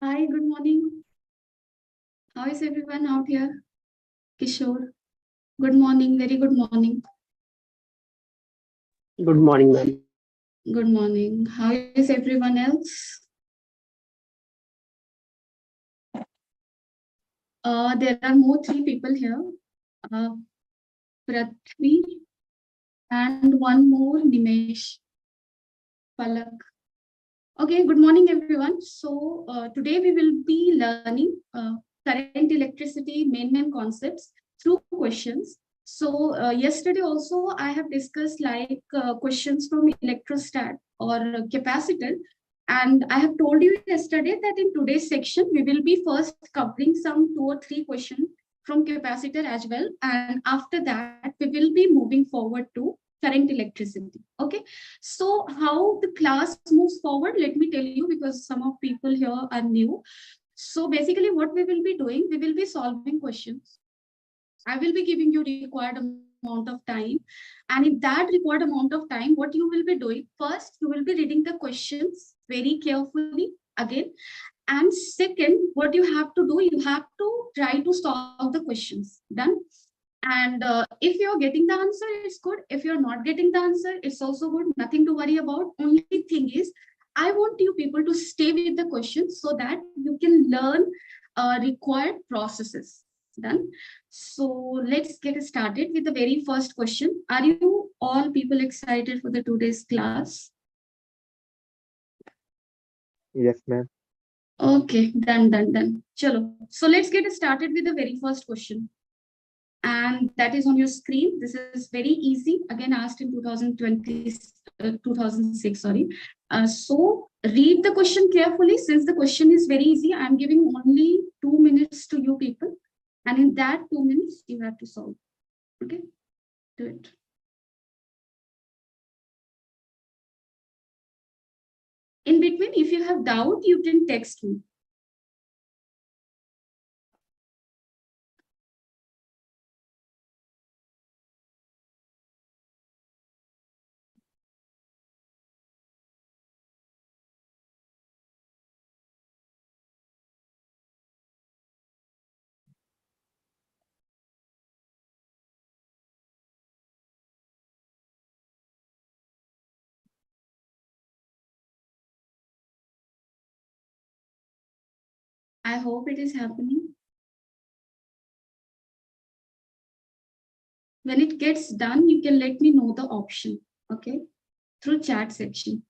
Hi, good morning. How is everyone out here? Kishore, good morning, very good morning. Good morning, ma'am. Good morning. How is everyone else? There are more three people here. Prithvi and one more, Nimesh, Palak. Okay, good morning, everyone. So today we will be learning current electricity main concepts through questions. So yesterday also I have discussed like questions from electrostat or capacitor. And I have told you yesterday that in today's section, we will be first covering some 2 or 3 questions from capacitor as well. And after that, we will be moving forward to current electricity. Okay. So how the class moves forward, let me tell you, because some of people here are new. So basically what we will be doing, we will be solving questions. I will be giving you required amount of time. And in that required amount of time, what you will be doing, first, you will be reading the questions very carefully again. And second, what you have to do, you have to try to solve the questions. Done? And if you're getting the answer, it's good. If you're not getting the answer, it's also good. Nothing to worry about. Only thing is, I want you people to stay with the questions so that you can learn required processes. Done. So let's get started with the very first question. Are you all people excited for the today's class? Yes, ma'am. Okay, done. Chalo. So let's get started with the very first question. And that is on your screen. This is very easy. Again, asked in 2006, sorry. So read the question carefully. Since the question is very easy, I'm giving only 2 minutes to you people. And in that 2 minutes, you have to solve. Okay, do it. In between, if you have doubt, you can text me. I hope it is happening. When it gets done, you can let me know the option, okay, through chat section.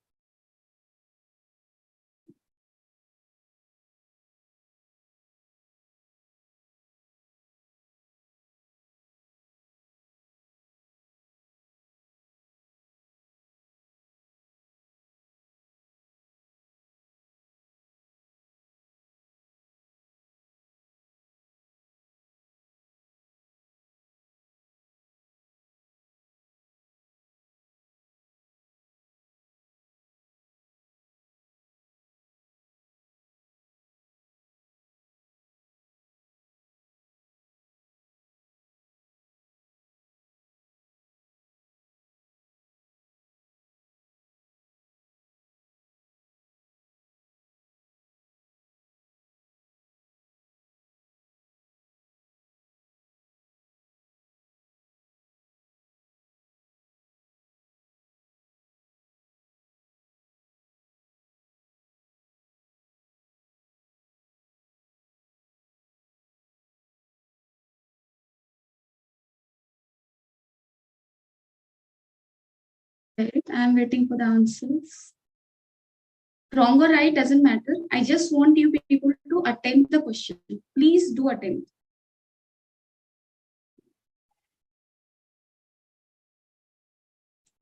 Right? I'm waiting for the answers. Wrong or right doesn't matter. I just want you people to attempt the question. Please do attempt.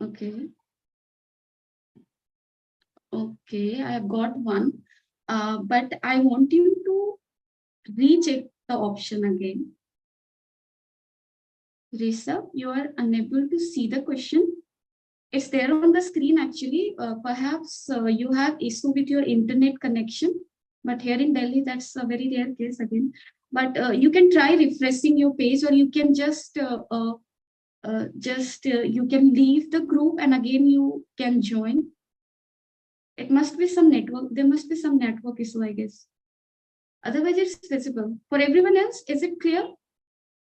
Okay. Okay, I have got one. But I want you to recheck the option again. Risa, you are unable to see the question. It's there on the screen actually. Perhaps you have issue with your internet connection, but here in Delhi, that's a very rare case again. But you can try refreshing your page, or you can just you can leave the group and again you can join. It must be some network. There must be some network issue, I guess. Otherwise, it's visible. For everyone else, is it clear?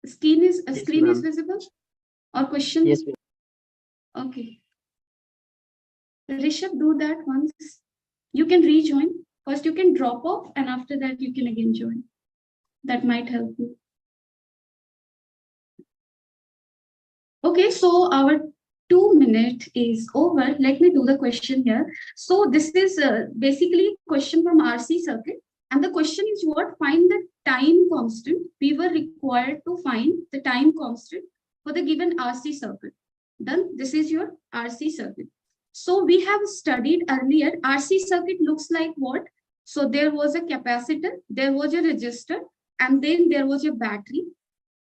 Screen is ma'am. visible? Or question? Yes, ma'am. Okay. Rishabh, do that once. You can rejoin. First, you can drop off, and after that, you can again join. That might help you. Okay, so our 2 minute is over. Let me do the question here. So this is basically question from RC circuit. And the question is what? Find the time constant. We were required to find the time constant for the given RC circuit. Done. This is your RC circuit. So we have studied earlier, RC circuit looks like what? So there was a capacitor, there was a resistor, and then there was a battery.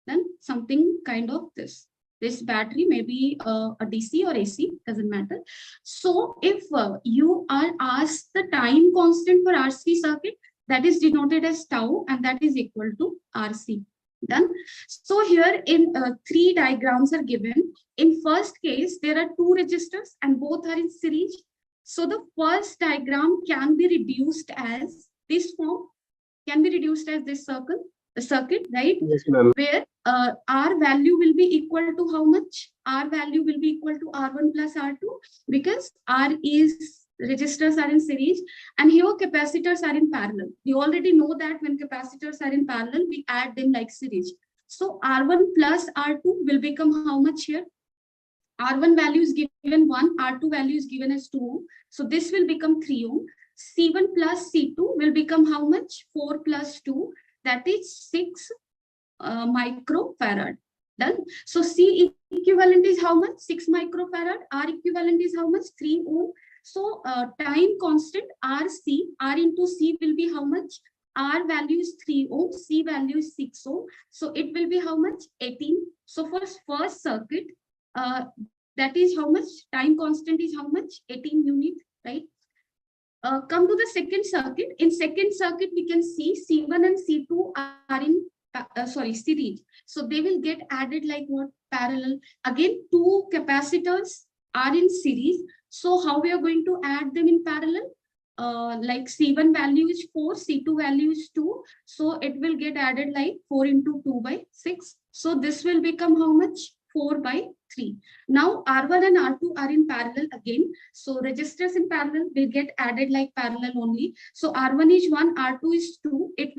Then something kind of this. This battery may be a DC or AC, doesn't matter. So if you are asked the time constant for RC circuit, that is denoted as tau, and that is equal to RC. Done. So here in 3 diagrams are given. In first case, there are 2 resistors and both are in series. So the first diagram can be reduced as this form, can be reduced as this circuit, right? Yes, ma'am. Where R value will be equal to how much? R value will be equal to R1 plus R2 because R is resistors are in series and here capacitors are in parallel. We already know that when capacitors are in parallel, we add them like series. So R1 plus R2 will become how much here? R1 value is given 1, R2 value is given as 2. So this will become 3 ohm. C1 plus C2 will become how much? 4 plus 2, that is 6 microfarad. Done. So C equivalent is how much? 6 microfarad. R equivalent is how much? 3 ohm. So time constant RC, R into C will be how much? R value is 3 ohm, C value is 6 ohm. So it will be how much? 18. So for first circuit, that is how much? Time constant is how much? 18 unit, right? Come to the second circuit. In second circuit, we can see C1 and C2 are in series. So they will get added like what? Parallel. Again, 2 capacitors are in series. So how we are going to add them in parallel? Like C1 value is 4, C2 value is 2. So it will get added like 4 into 2 by 6. So this will become how much? 4 by 3. Now R1 and R2 are in parallel again. So registers in parallel will get added like parallel only. So R1 is 1, R2 is 2. It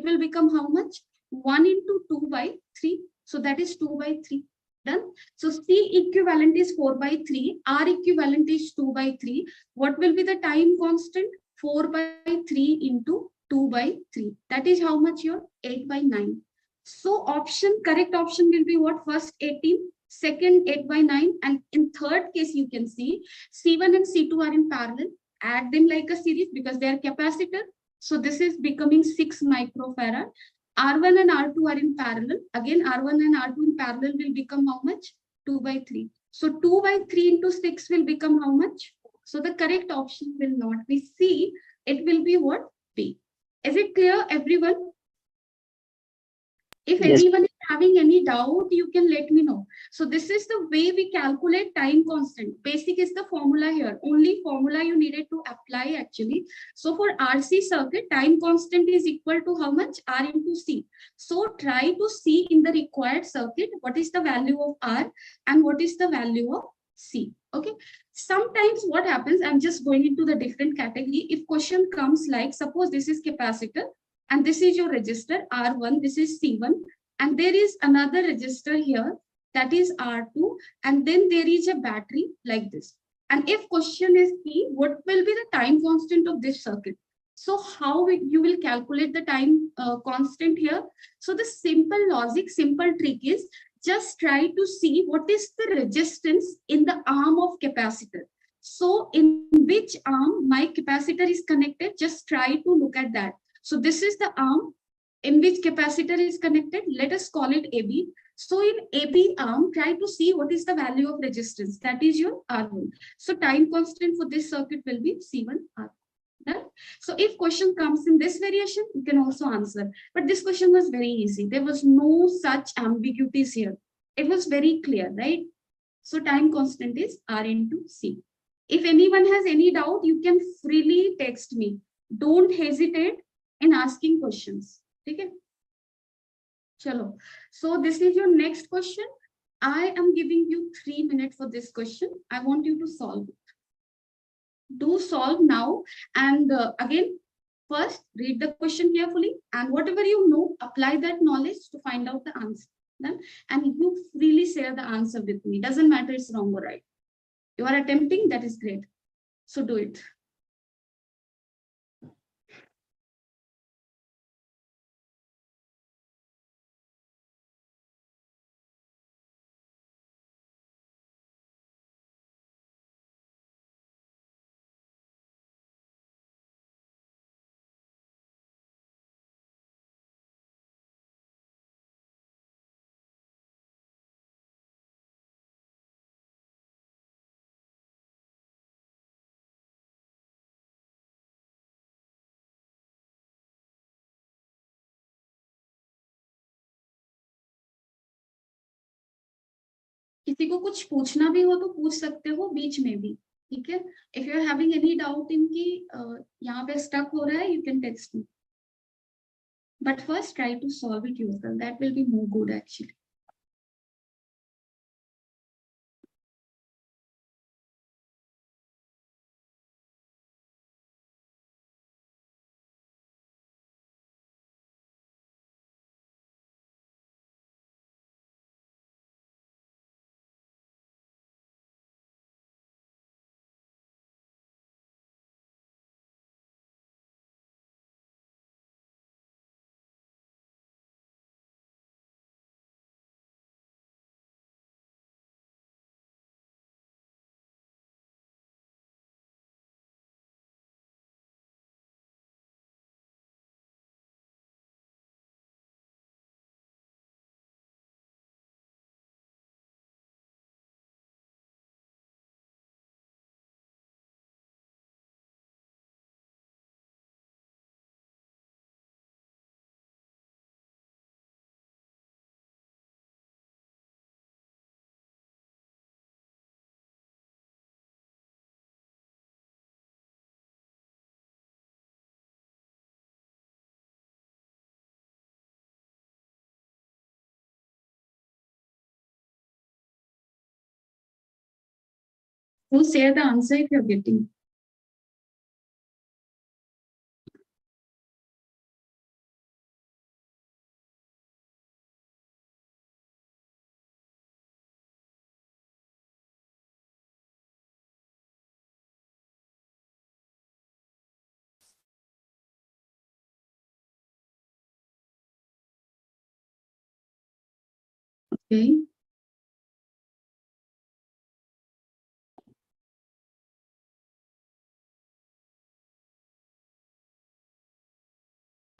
will become how much? 1 into 2 by 3. So that is 2 by 3. Done. So C equivalent is 4 by 3. R equivalent is 2 by 3. What will be the time constant? 4 by 3 into 2 by 3. That is how much? Your 8 by 9. So correct option will be what? First 18, second 8 by 9, and in third case you can see C1 and C2 are in parallel. Add them like a series because they are capacitor. So this is becoming 6 microfarad. R1 and R2 are in parallel. Again, R1 and R2 in parallel will become how much? 2 by 3. So 2 by 3 into 6 will become how much? So the correct option will not be C. It will be what? B. Is it clear, everyone? If Yes. anyone is having any doubt, you can let me know. So this is the way we calculate time constant. Basic is the formula here. Only formula you needed to apply actually. So for RC circuit, time constant is equal to how much? R into C. So try to see in the required circuit what is the value of R and what is the value of C. Okay. Sometimes what happens, I'm just going into the different category. If question comes like, suppose this is capacitor, and this is your resistor R1, this is C1, and there is another resistor here, that is R2, and then there is a battery like this. And if question is P, what will be the time constant of this circuit? So how you will calculate the time constant here? So the simple logic, simple trick is just try to see what is the resistance in the arm of capacitor. So in which arm my capacitor is connected, just try to look at that. So this is the arm in which capacitor is connected. Let us call it AB. So in AB arm, try to see what is the value of resistance. That is your R1. So time constant for this circuit will be C1R. Done. So if question comes in this variation, you can also answer. But this question was very easy. There was no such ambiguities here. It was very clear, right? So time constant is R into C. If anyone has any doubt, you can freely text me. Don't hesitate. in asking questions. ठीक है? चलो. So this is your next question. I am giving you 3 minutes for this question. I want you to solve it. Do solve now, and again, first read the question carefully, and whatever you know, apply that knowledge to find out the answer. Then, and you freely share the answer with me. Doesn't matter it's wrong or right. You are attempting, that is great. So do it. किसी को कुछ पूछना भी हो तो पूछ सकते हो बीच में भी, ठीक है? If you are having any doubt in कि यहाँ पे स्टक हो रहा है, you can text me, but first try to solve it yourself. That will be more good actually. Do share the answer if you're getting. Okay.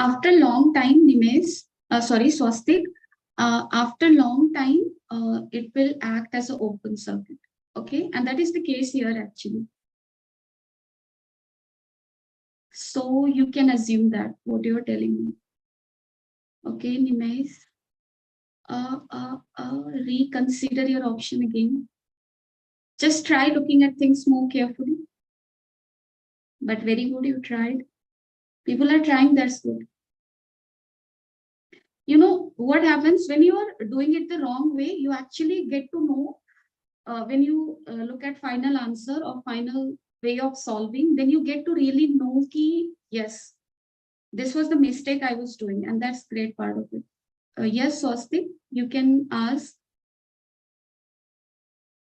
After long time, Nimesh, sorry, Swastik, after long time, it will act as an open circuit. Okay, and that is the case here actually. So you can assume that what you're telling me. Okay, Nimesh, reconsider your option again. Just try looking at things more carefully. But very good, you tried. People are trying, that's good. You know what happens when you are doing it the wrong way, you actually get to know when you look at final answer or final way of solving, then you get to really know ki, yes, this was the mistake I was doing, and that's great part of it. Yes, Swastik, you can ask.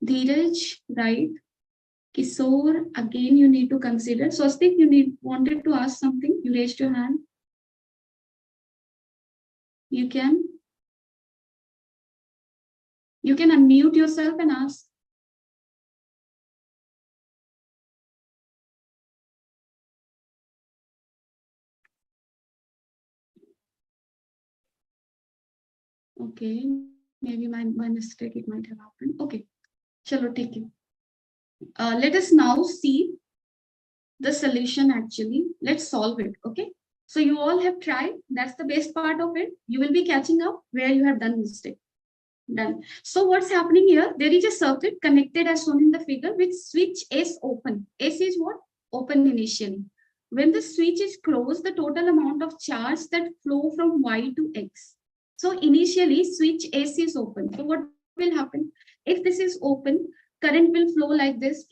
Dheeraj, right? Kishore, again, you need to consider. Swastik, you wanted to ask something. You raised your hand. You can unmute yourself and ask. Okay, maybe my mistake, it might have happened. Okay, chalo, take it. Let us now see the solution actually. Let's solve it, okay? So you all have tried. That's the best part of it. You will be catching up where you have done mistake. Done. So what's happening here? There is a circuit connected as shown in the figure, which switch is open. S is what? Open initially. when the switch is closed, the total amount of charge that flow from Y to X. So initially switch AC is open. So what will happen? If this is open, current will flow like this,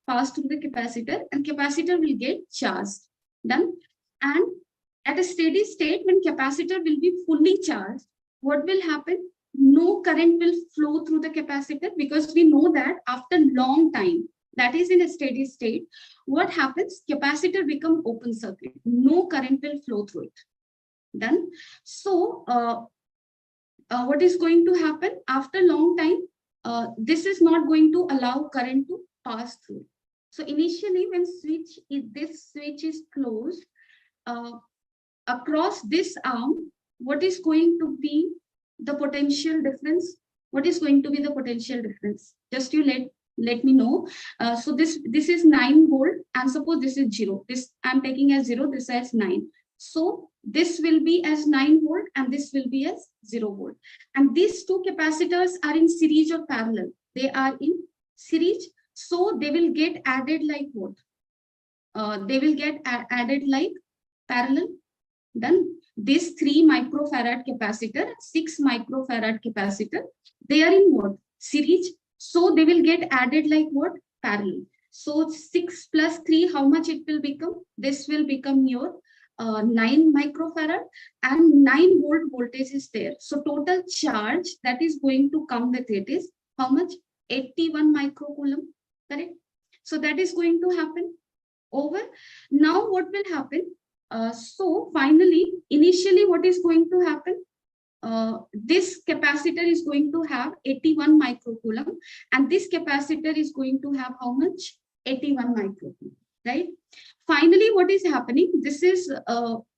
pass through the capacitor, and capacitor will get charged. Done. And at a steady state, when capacitor will be fully charged, what will happen? No current will flow through the capacitor, because we know that after long time, that is in a steady state, what happens? Capacitor become open circuit. No current will flow through it. Done. So what is going to happen after long time? This is not going to allow current to pass through. So initially, when this switch is closed, across this arm, what is going to be the potential difference? What is going to be the potential difference? Just you let me know. So this is 9 volt, and suppose this is 0. This I'm taking as 0. This as 9. So this will be as 9 volt, and this will be as 0 volt. And these two capacitors are in series or parallel. They are in series, so they will get added like what? They will get added like parallel. Done. This 3 microfarad capacitor, 6 microfarad capacitor, they are in what? Series. So they will get added like what? Parallel. So 6 plus 3, how much it will become? This will become your 9 microfarad, and 9 volt voltage is there. So total charge that is going to come with it is how much? 81 microcoulomb. Correct? So that is going to happen. Over. Now what will happen? So finally, initially what is going to happen? This capacitor is going to have 81 microcoulomb, and this capacitor is going to have how much? 81 microcoulomb, right? Finally, what is happening? This is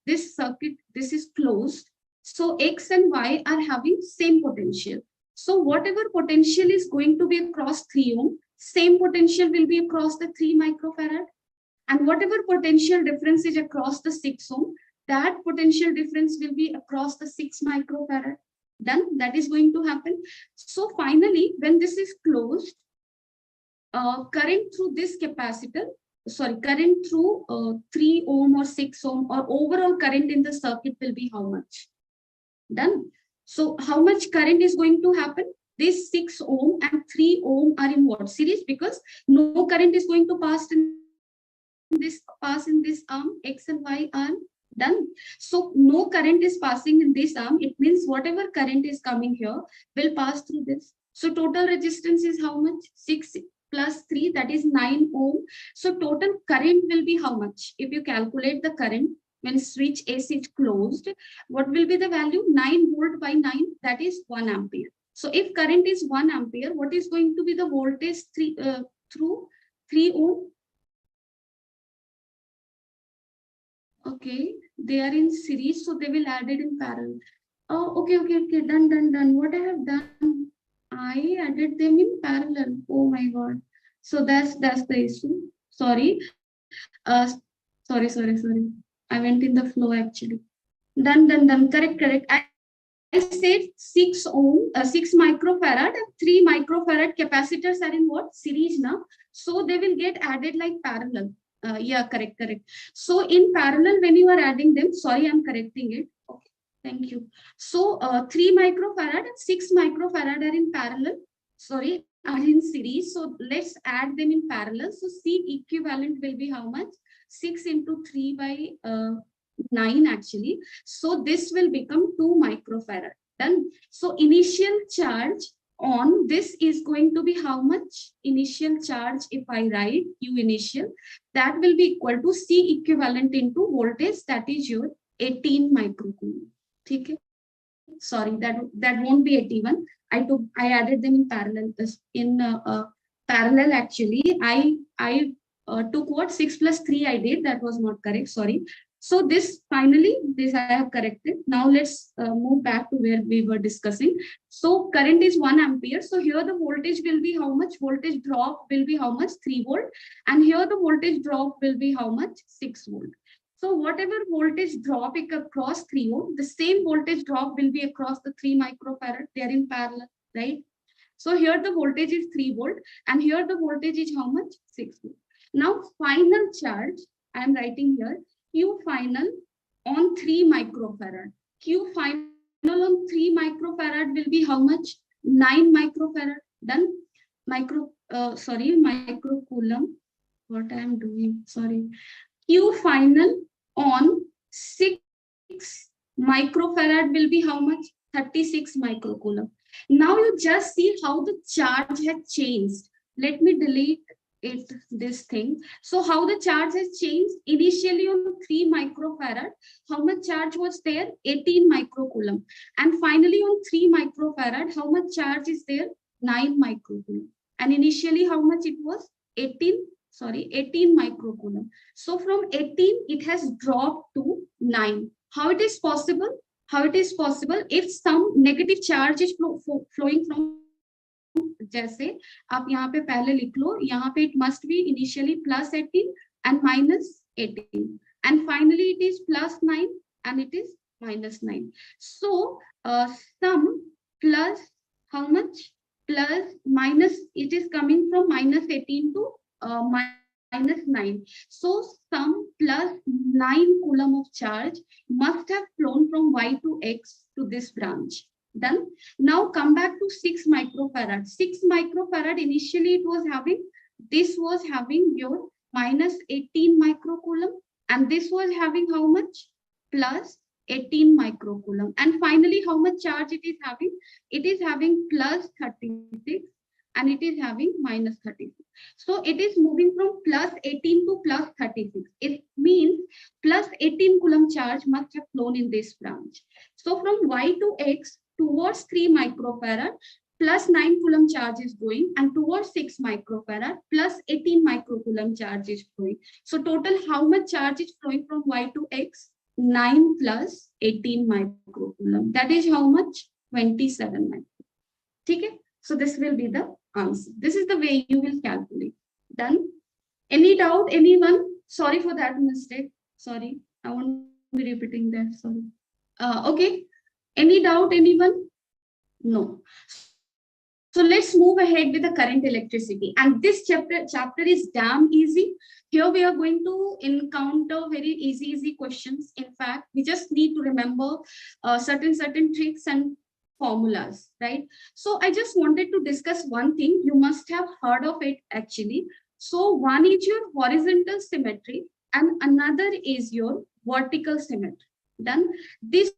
this circuit, this is closed. So X and Y are having same potential. So whatever potential is going to be across 3 ohm, same potential will be across the 3 microfarad. And whatever potential difference is across the 6 ohm, that potential difference will be across the 6 microfarad. Then that is going to happen. So finally, when this is closed, current through this capacitor, current through 3 ohm or 6 ohm, or overall current in the circuit will be how much? Done. So how much current is going to happen? This 6 ohm and 3 ohm are in what? Series, because no current is going to pass in this arm, X and Y arm. Done. So no current is passing in this arm. It means whatever current is coming here will pass through this. So total resistance is how much? 6 plus 3, that is 9 ohm. So total current will be how much? If you calculate the current when switch AC is closed, what will be the value? 9 volt by 9, that is 1 ampere. So if current is 1 ampere, what is going to be the voltage through 3 ohm? Okay, they are in series, so they will add it in parallel. Oh, okay, done. What I have done, I added them in parallel. Oh my God. So that's the issue. Sorry. Sorry. I went in the flow actually. Done. Correct. I said 6 ohm, 6 microfarad and 3 microfarad capacitors are in what? Series now. So they will get added like parallel. Yeah, correct. So in parallel, when you are adding them, sorry, I'm correcting it. Okay, thank you. So 3 microfarad and 6 microfarad are in parallel. Sorry, are in series. So let's add them in parallel. So C equivalent will be how much? 6 into 3 by 9 actually. So this will become 2 microfarad. Done. So initial charge on this is going to be how much? Initial charge, if I write Q initial, that will be equal to C equivalent into voltage, that is your 18 microcoulomb. Okay. Sorry, that won't be 81. I added them in parallel. Parallel actually. I took what? 6 plus 3 I did. That was not correct. Sorry. So this finally, this I have corrected. Now let's move back to where we were discussing. So current is 1 ampere. So here the voltage will be how much? Voltage drop will be how much? 3 volt. And here the voltage drop will be how much? 6 volt. So whatever voltage drop across 3 ohm, the same voltage drop will be across the 3 microfarad. They are in parallel, right? So here the voltage is 3 volt, and here the voltage is how much? 6 volt. Now final charge, I am writing here Q final on 3 microfarad. Q final on 3 microfarad will be how much? 9 microfarad. Done. Microcoulomb. What I am doing? Sorry. Q final on 6 microfarad will be how much? 36 microcoulomb. Now you just see how the charge has changed. Let me delete this thing. So how the charge has changed? Initially on 3 microfarad, how much charge was there? 18 microcoulomb. And finally on 3 microfarad, how much charge is there? 9 microcoulomb. And initially how much it was? 18 microcoulomb. So from 18, it has dropped to 9. How it is possible? How it is possible if some negative charge is flowing from, जैसे आप यहाँ पे पहले लिख लो, यहाँ पे it must be initially plus 18 and minus 18, and finally it is plus 9 and it is minus 9. So sum plus how much? Plus minus, it is coming from minus 18 to minus 9. So sum plus 9 coulomb of charge must have flown from Y to X to this branch. Done. Now come back to 6 microfarad. 6 microfarad initially it was having, this was having your minus 18 microcoulomb, and this was having how much? Plus 18 microcoulomb. And finally, how much charge it is having? It is having plus 36 and it is having minus 36. So it is moving from plus 18 to plus 36. It means plus 18 coulomb charge must have flown in this branch. So from Y to X towards 3 microfarad, plus 9 coulomb charge is going, and towards 6 microfarad, plus 18 microcoulomb charge is flowing. So total how much charge is flowing from Y to X? 9 plus 18 microcoulomb. That is how much? 27 microcoulomb. Okay? So this will be the answer. This is the way you will calculate. Done? Any doubt? Anyone? Sorry for that mistake. Sorry. I won't be repeating that. Sorry. Okay. Any doubt? Anyone? No. So let's move ahead with the current electricity. And this chapter is damn easy. Here we are going to encounter very easy questions. In fact, we just need to remember certain tricks and formulas, right? So I just wanted to discuss one thing. You must have heard of it actually. So one is your horizontal symmetry and another is your vertical symmetry. Done. These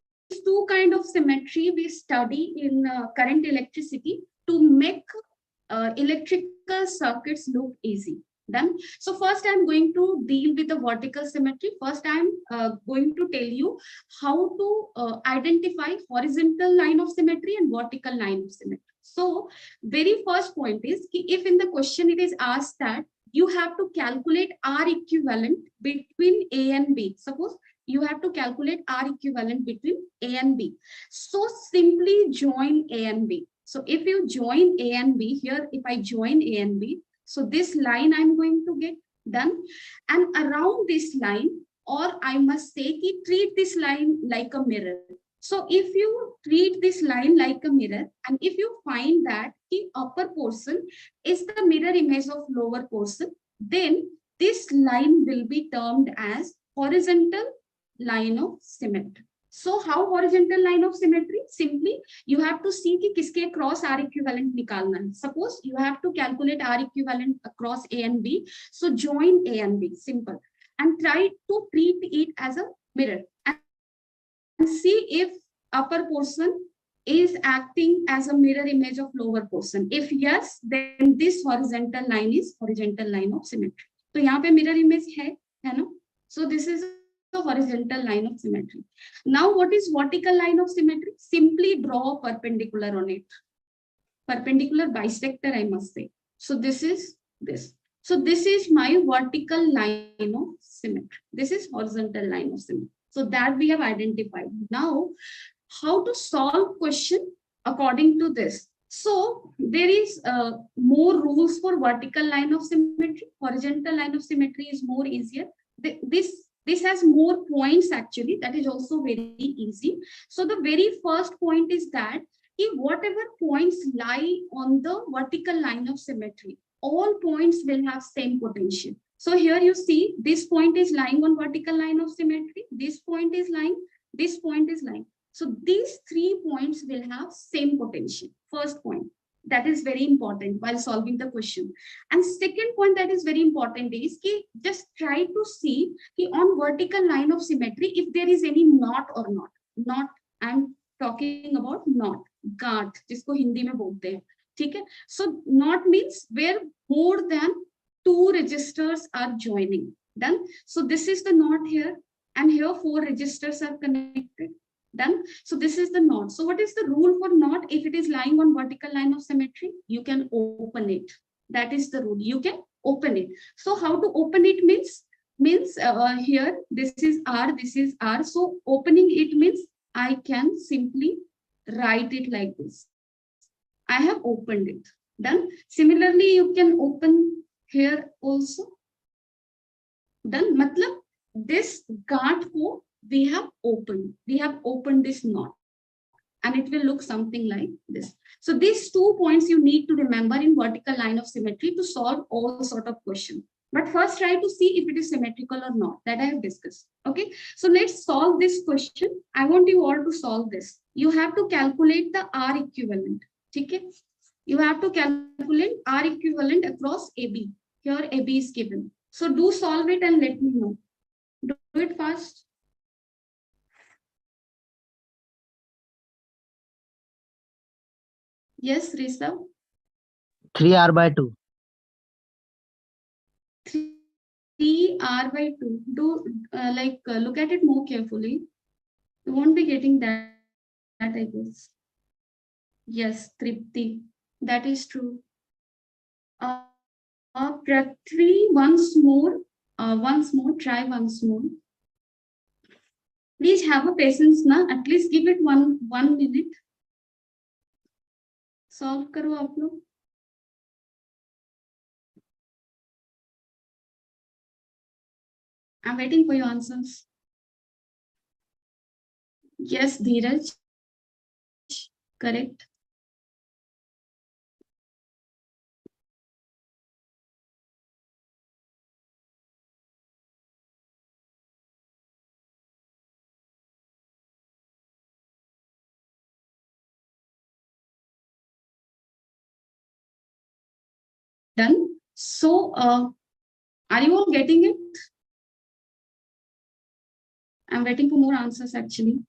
two kind of symmetry we study in current electricity to make electrical circuits look easy. Done. So first I'm going to deal with the vertical symmetry. First I'm going to tell you how to identify horizontal line of symmetry and vertical line of symmetry. So very first point is if in the question it is asked that you have to calculate R equivalent between A and B. Suppose you have to calculate R equivalent between A and B. So simply join A and B. So if you join A and B here, if I join A and B, so this line I'm going to get. Done. And around this line, or I must say, treat this line like a mirror. So if you treat this line like a mirror, and if you find that the upper portion is the mirror image of lower portion, then this line will be termed as horizontal line of symmetry. So how horizontal line of symmetry? Simply you have to see कि किसके cross R equivalent निकालना है. Suppose you have to calculate R equivalent across A and B. So join A and B, simple, and try to treat it as a mirror and see if upper portion is acting as a mirror image of lower portion. If yes, then this horizontal line is horizontal line of symmetry. तो यहाँ पे mirror image है ना? So this is the horizontal line of symmetry. Now what is vertical line of symmetry? Simply draw a perpendicular on it. Perpendicular bisector, I must say. So this is this. So this is my vertical line of symmetry. This is horizontal line of symmetry. So that we have identified. Now, how to solve question according to this? So there is more rules for vertical line of symmetry. Horizontal line of symmetry is more easier. This has more points actually. That is also very easy. So the very first point is that if whatever points lie on the vertical line of symmetry, all points will have same potential. So here you see this point is lying on vertical line of symmetry. This point is lying. This point is lying. So these 3 points will have same potential. First point. That is very important while solving the question. And second point that is very important is ki just try to see ki on vertical line of symmetry if there is any knot or not. Knot. I'm talking about knot. गांठ जिसको हिंदी में बोलते हैं. ठीक है. So knot means where more than 2 resistors are joining. Done. So this is the knot here, and here 4 resistors are connected. Done. So this is the knot. So what is the rule for knot? If it is lying on vertical line of symmetry, you can open it. That is the rule. You can open it. So how to open it means here this is R, this is R. So opening it means I can simply write it like this. I have opened it. Done. Similarly, you can open here also. Done. Matlab this गांठ को we have opened this knot, and it will look something like this. So these 2 points you need to remember in vertical line of symmetry to solve all sort of questions. But first try to see if it is symmetrical or not. That I have discussed. Okay. So let's solve this question. I want you all to solve this. You have to calculate the R equivalent. Okay. You have to calculate R equivalent across AB. Here AB is given. So do solve it and let me know. Do it fast. Yes, Risa. 3R by 2. 3R by 2. Do look at it more carefully. You won't be getting that I guess. Yes, Tripti. That is true. Prithvi, once more, try once more. Please have a patience na. At least give it one minute. Solve करो आप लोग. I'm waiting for your answers. Yes, Dheeraj. Correct. Done. So, are you all getting it? I'm waiting for more answers actually.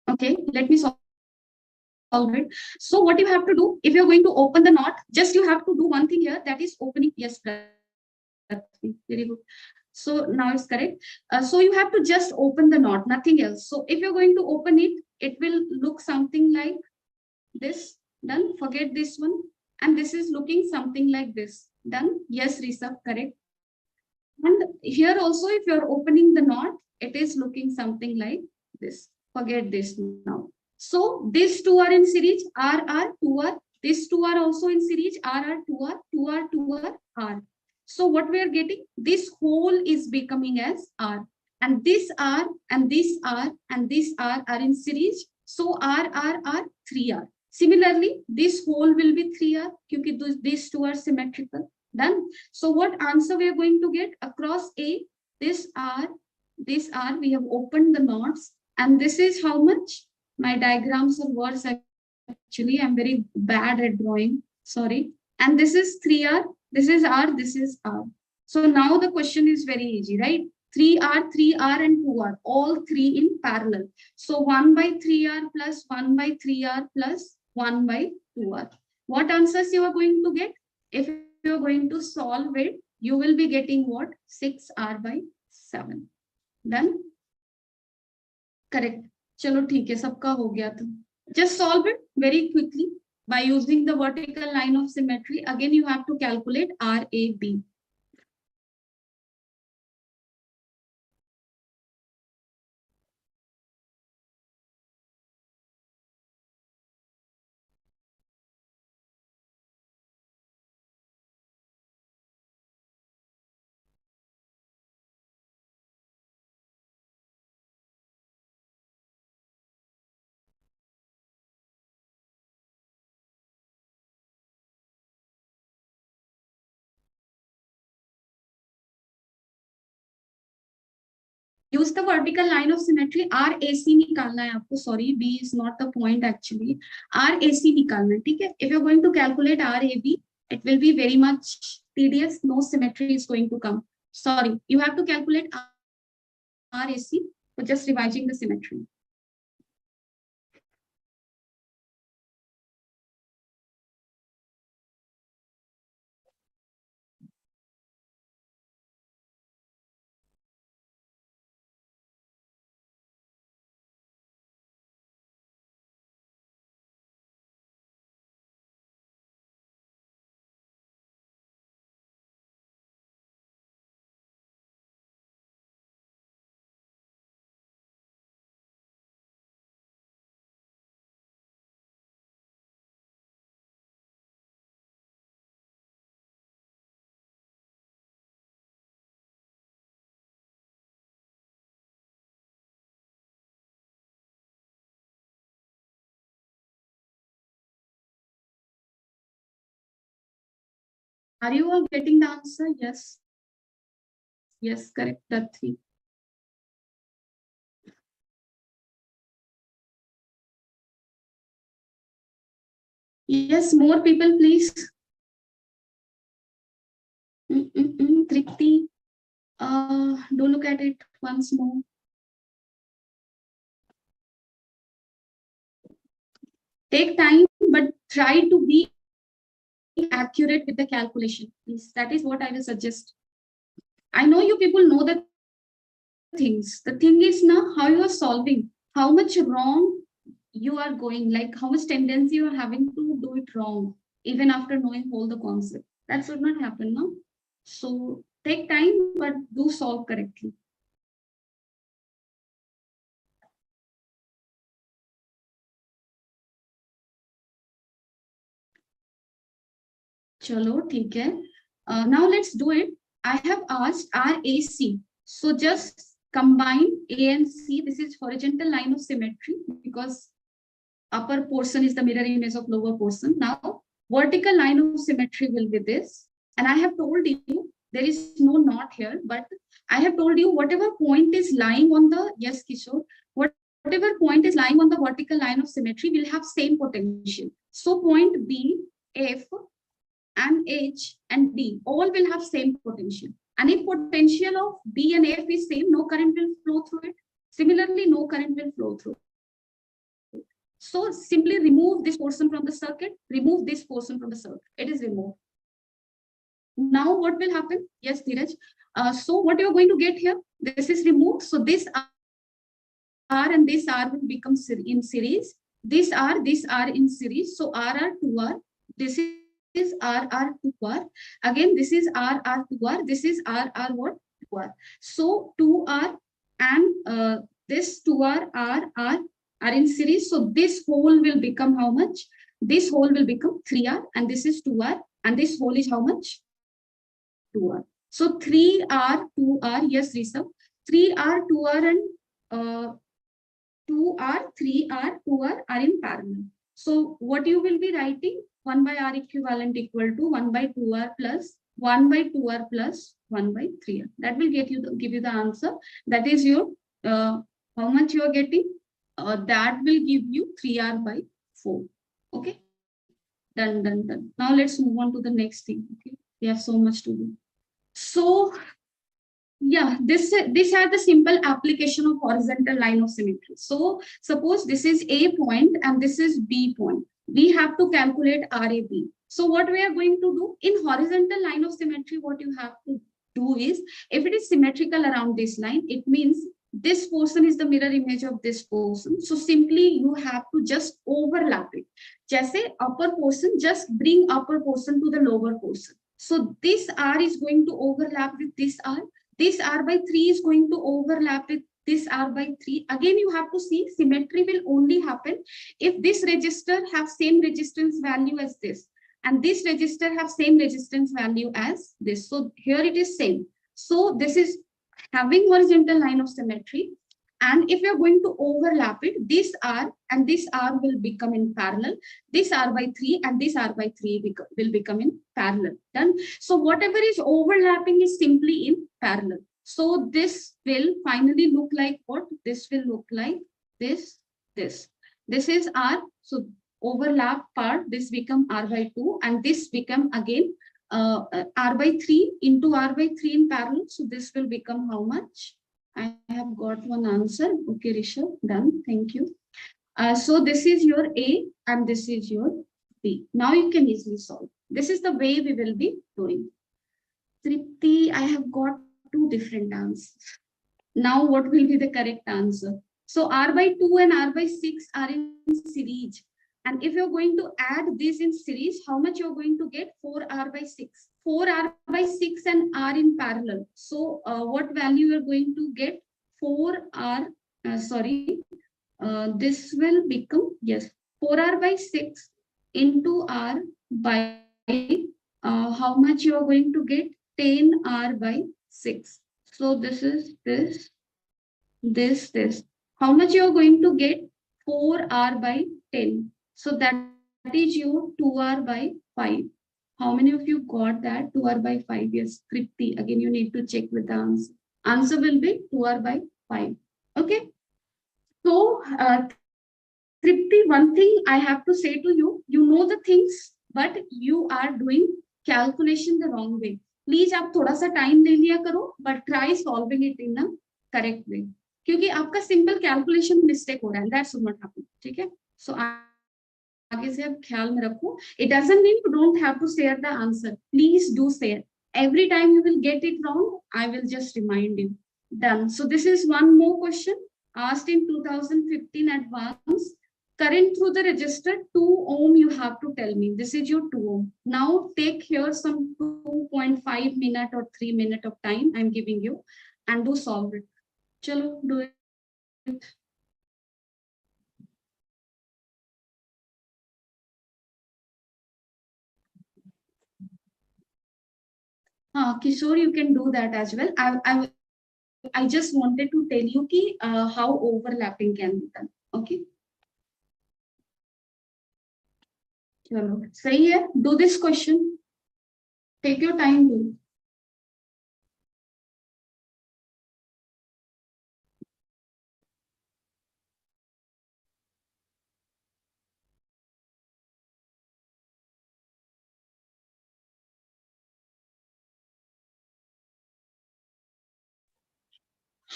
Okay, let me solve it. So what you have to do, if you're going to open the knot, just you have to do one thing here, that is opening. Yes, very good. So now it's correct. So you have to just open the knot, nothing else. So if you're going to open it, it will look something like this. Done. Forget this one. And this is looking something like this. Done. Yes, Risa, correct. And here also, if you're opening the knot, it is looking something like this. Forget this now. So these 2 are in series, R, 2 R. These 2 are also in series, R, 2 R, 2 R, 2 R, R. So what we are getting, this whole is becoming as R. And this R, and this R, and this R are in series. So R, 3 R. Similarly, this whole will be 3 R, because these 2 are symmetrical. Done. So what answer we are going to get across A? This R, we have opened the knots, and this is how much? My diagrams are worse actually. I'm very bad at drawing. Sorry. And this is 3R, this is R, this is R. So now the question is very easy, right? 3R, 3R, and 2R, all 3 in parallel. So 1 by 3R plus 1 by 3R plus 1 by 2R. What answers you are going to get? If you're going to solve it, you will be getting what? 6R by 7. Done? Correct. चलो ठीक है, सबका हो गया था. Just solve it very quickly by using the vertical line of symmetry. Again, you have to calculate RAB. use the vertical line of symmetry. RAC निकालना है आपको. Sorry, B is not the point actually. RAC निकालना है, ठीक है? If you're going to calculate RAB, it will be very much tedious. No symmetry is going to come. Sorry, you have to calculate RAC for just revising the symmetry. Are you all getting the answer? Yes. Yes, correct. The 3. Yes, more people, please. Tripti, do look at it once more. Take time, but try to be accurate with the calculation, please. That is what I will suggest. I know you people know the things. The thing is now how you are solving, how much wrong you are going, like how much tendency you are having to do it wrong, even after knowing all the concept. That should not happen now. So take time, but do solve correctly. Chalo, theek hai. Now let's do it. I have asked RAC. So just combine A and C. This is horizontal line of symmetry because upper portion is the mirror image of lower portion. Now vertical line of symmetry will be this. And I have told you, there is no knot here, but I have told you whatever point is lying on the, yes, Kishore, whatever point is lying on the vertical line of symmetry will have same potential. So point B, F, and H and D all will have same potential. And if potential of B and F is same, no current will flow through it. Similarly, no current will flow through. So simply remove this portion from the circuit, remove this portion from the circuit. It is removed. Now what will happen? Yes, Dheeraj. So what you are going to get here, this is removed. So this R and this R will become in series. This R in series. So R 2R. This is R 2R. Again, this is R 2R. This is R what? 2R. So 2R and this 2R are in series. So this whole will become how much? This whole will become 3R and this is 2R and this whole is how much? 2R. So 3R, 2R, yes, Rishabh. 3R, 2R and 2R, 3R, 2R are in parallel. So what you will be writing? 1 by R equivalent equal to 1 by 2R plus 1 by 2R plus 1 by 3R. That will give you the answer. That is your, how much you are getting? That will give you 3R by 4. Okay. Done. Now let's move on to the next thing. Okay. We have so much to do. So yeah, this has the simple application of horizontal line of symmetry. So suppose this is A point and this is B point. We have to calculate RAB. So what we are going to do in horizontal line of symmetry, what you have to do is, if it is symmetrical around this line, it means this portion is the mirror image of this portion. So simply you have to just overlap it. Jaise upper portion, just bring upper portion to the lower portion. So this R is going to overlap with this R. This R by 3 is going to overlap with this R by 3. Again, you have to see symmetry will only happen if this resistor have same resistance value as this. And this resistor have same resistance value as this. So here it is same. So this is having horizontal line of symmetry. And if you're going to overlap it, this R and this R will become in parallel. This R by 3 and this R by 3 will become in parallel. Done. So whatever is overlapping is simply in parallel. So this will finally look like what? This will look like this, this. This is R. So overlap part, this become R by 2, and this become again R by 3 into R by 3 in parallel. So this will become how much? I have got one answer. Okay, Rishabh, done. Thank you. So this is your A and this is your B. Now you can easily solve. This is the way we will be doing. Tripti, I have got two different answers. Now what will be the correct answer? So R by 2 and R by 6 are in series. And if you're going to add this in series, how much you're going to get? 4R by 6. 4R by 6 and R in parallel. So what value you're going to get? 4R, this will become, yes, 4R by 6 into R by how much you are going to get? 10R by 6. So this is this. How much you are going to get? 4R by 10. So that is your 2R by 5. How many of you got that? 2R by 5. Yes, Tripti. Again, you need to check with the answer. Answer will be 2R by 5. Okay. So, Tripti, one thing I have to say to you, you know the things, but you are doing calculation the wrong way. Please आप थोड़ा सा time ले लिया करो, but try solving it in a correct way. क्योंकि आपका simple calculation mistake हो रहा है. That should not happen. ठीक है? So आगे से आप ख्याल में रखो. It doesn't mean you don't have to share the answer. Please do share. Every time you will get it wrong, I will just remind you. Done. So this is one more question asked in 2015 advance. Current through the register 2 ohm, you have to tell me. This is your 2 ohm. Now take here some 2.5 minute or 3 minute of time I'm giving you and do solve it. Chalo, do it. Kishore, you can do that as well. I just wanted to tell you ki, how overlapping can be done. Okay. चलो सही है. Do this question. Take your time. Do.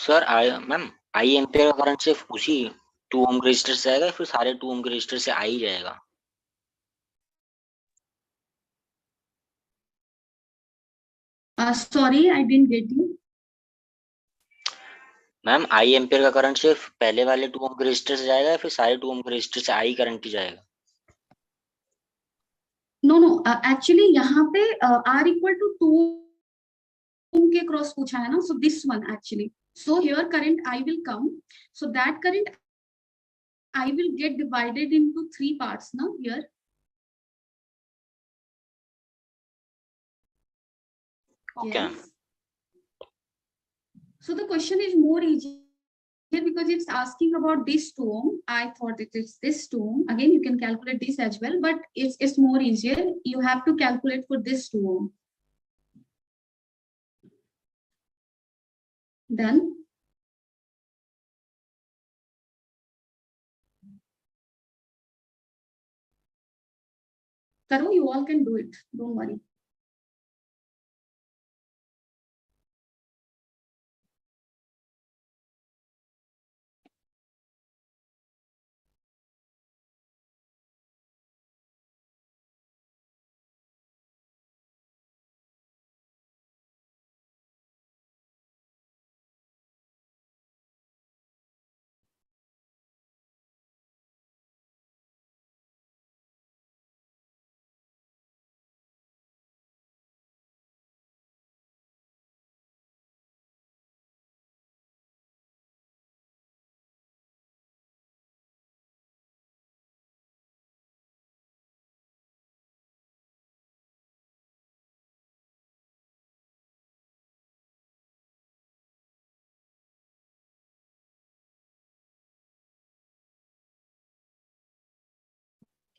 Sir ma'am I ampere का current सिर्फ उसी 2 ओम के register से आएगा, फिर सारे 2 ओम के रजिस्टर से आ ही जाएगा? Sorry, I didn't get you. Ma'am I ampere का करंट सिर्फ पहले वाले 2 ओम के रजिस्टर से जाएगा, फिर सारे 2 ओम के रजिस्टर से आई करंट ही जाएगा? No, actually यहाँ पे R equal to 2 ohm के cross पूछा है ना. So this one actually. So here current I will come. So that current I will get divided into 3 parts now here. Okay. Yes. So the question is more easy because it's asking about this 2 ohm. I thought it is this 2 ohm. Again, you can calculate this as well, but it's more easier. You have to calculate for this 2 ohm. Done. Karo, you all can do it. Don't worry.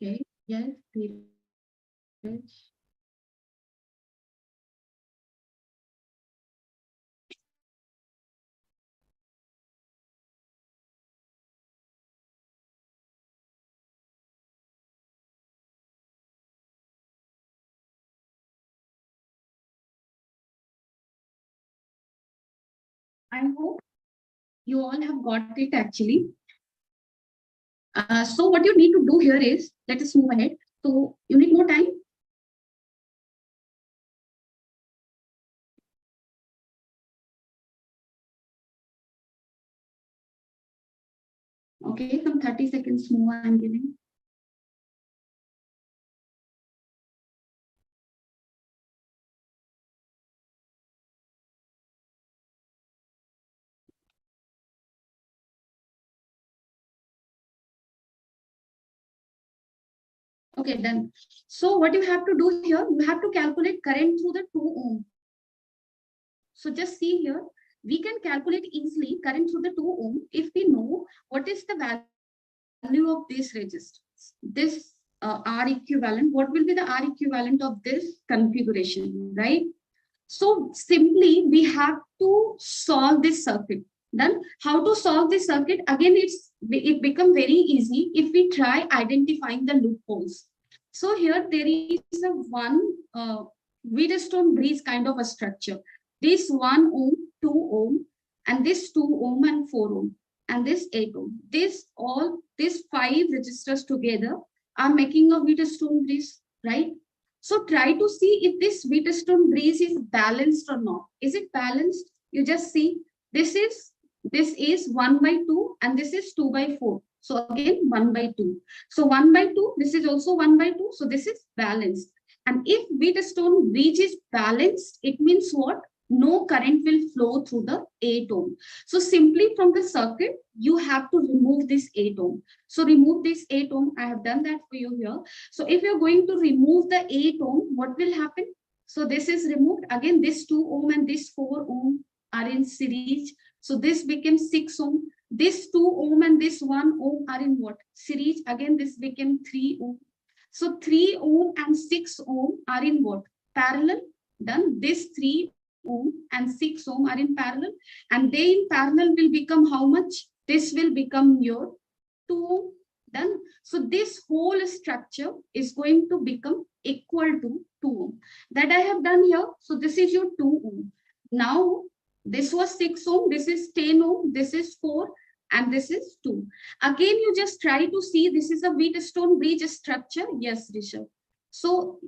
Okay. Yes. I hope you all have got it actually. So what you need to do here is, let us move ahead. So you need more time. Okay, some 30 seconds more I'm giving. Okay, done. So what you have to do here, you have to calculate current through the 2 ohm. So just see here, we can calculate easily current through the 2 ohm if we know what is the value of this resistance. This R equivalent, what will be the R equivalent of this configuration, right? So simply we have to solve this circuit. Then how to solve this circuit? Again, it become very easy if we try identifying the loopholes. So here there is a one Wheatstone bridge kind of a structure. This 1 ohm, 2 ohm, and this 2 ohm and 4 ohm, and this 8 ohm. These 5 resistors together are making a Wheatstone bridge, right? So try to see if this Wheatstone bridge is balanced or not. Is it balanced? You just see this is 1 by 2 and this is 2 by 4. So again 1 by 2. So 1 by 2, this is also 1 by 2. So this is balanced. And if Wheatstone bridge is balanced, it means what? No current will flow through the 8 ohm. So simply from the circuit, you have to remove this 8 ohm. So remove this 8 ohm. I have done that for you here. So if you're going to remove the 8 ohm, what will happen? So this is removed. Again, this 2 ohm and this 4 ohm are in series. So this becomes 6 ohm. This 2 ohm and this 1 ohm are in what? Series. Again, this became 3 ohm. So 3 ohm and 6 ohm are in what? Parallel. Done. This 3 ohm and 6 ohm are in parallel. And they in parallel will become how much? This will become your 2 ohm. Done. So this whole structure is going to become equal to 2 ohm. That I have done here. So this is your 2 ohm. Now this was 6 ohm, this is 10 ohm, this is 4, and this is 2. Again, you just try to see this is a Wheatstone bridge structure. Yes, Rishabh. So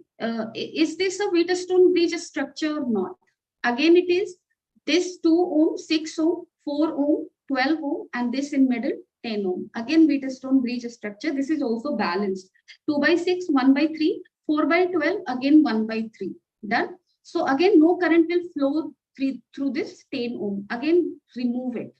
is this a Wheatstone bridge structure or not? Again, it is this 2 ohm, 6 ohm, 4 ohm, 12 ohm, and this in middle 10 ohm. Again, Wheatstone bridge structure. This is also balanced. 2 by 6, 1 by 3, 4 by 12, again 1 by 3. Done. So again, no current will flow through this 10 ohm. Again, remove it.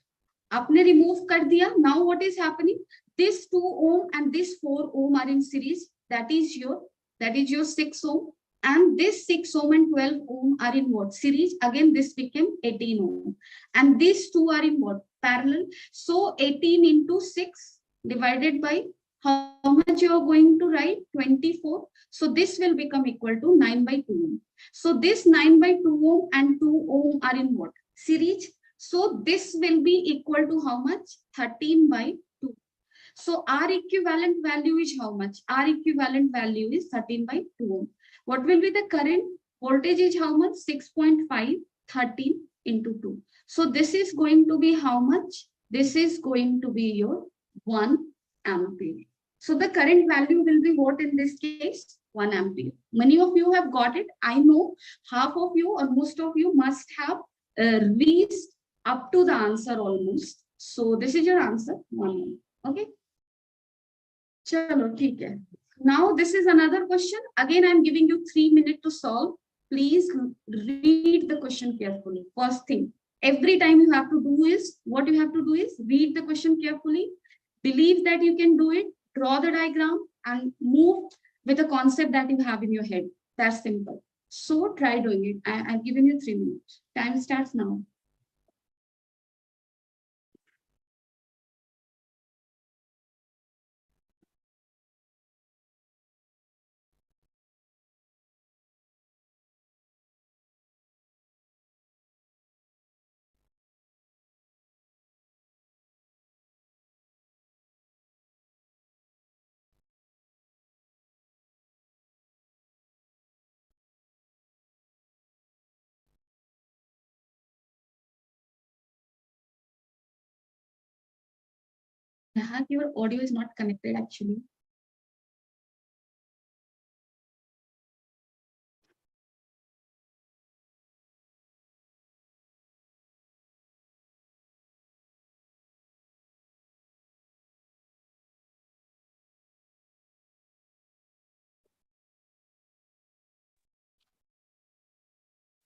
आपने remove कर दिया. Now what is happening? This 2 ohm and this 4 ohm are in series. That is your 6 ohm. And this 6 ohm and 12 ohm are in what? Series. Again, this became 18 ohm. And these two are in what? Parallel. So 18 into 6 divided by how much you are going to write? 24. So this will become equal to 9 by 2 ohm. So this 9 by 2 ohm and 2 ohm are in what? Series. So this will be equal to how much? 13 by 2. So R equivalent value is how much? R equivalent value is 13 by 2 ohm. What will be the current? Voltage is how much? 6.5, 13 into 2. So this is going to be how much? This is going to be your 1 ampere. So the current value will be what in this case? 1 ampere. Many of you have got it. I know half of you or most of you must have reached up to the answer almost. So this is your answer. 1. Okay. Chalo, theek hai. Now this is another question. Again, I'm giving you 3 minutes to solve. Please read the question carefully. First thing, every time you have to do is, what you have to do is read the question carefully. Believe that you can do it. Draw the diagram and move with the concept that you have in your head. That's simple. So try doing it. I've given you 3 minutes. Time starts now. your audio is not connected actually.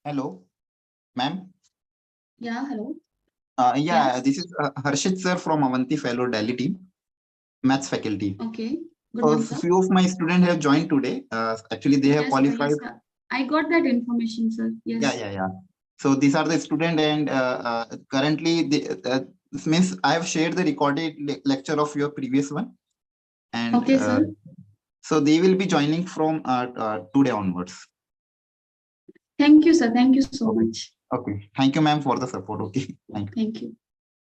Hello, ma'am. Yeah, hello. Yeah, Yes. this is Harshit sir from Avanti Fellow Delhi team, maths faculty. Okay. Good So morning, sir. few of my students have joined today. Actually, they have Yes, sir, qualified. yes, sir. I got that information, sir. Yes. Yeah. So these are the students, and currently, this means I have shared the recorded lecture of your previous one, and Okay, sir. so they will be joining from today onwards. Thank you, sir. Thank you so much. Okay. Thank you, ma'am, for the support. Okay. Thank you. Thank you.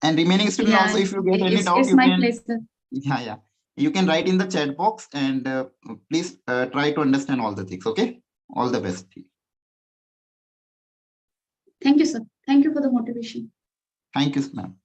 And remaining student Yeah, also, if you get any doubt, it's you my can. pleasure. Yeah. You can write in the chat box, and please try to understand all the things. Okay. All the best. Thank you, sir. Thank you for the motivation. Thank you, ma'am.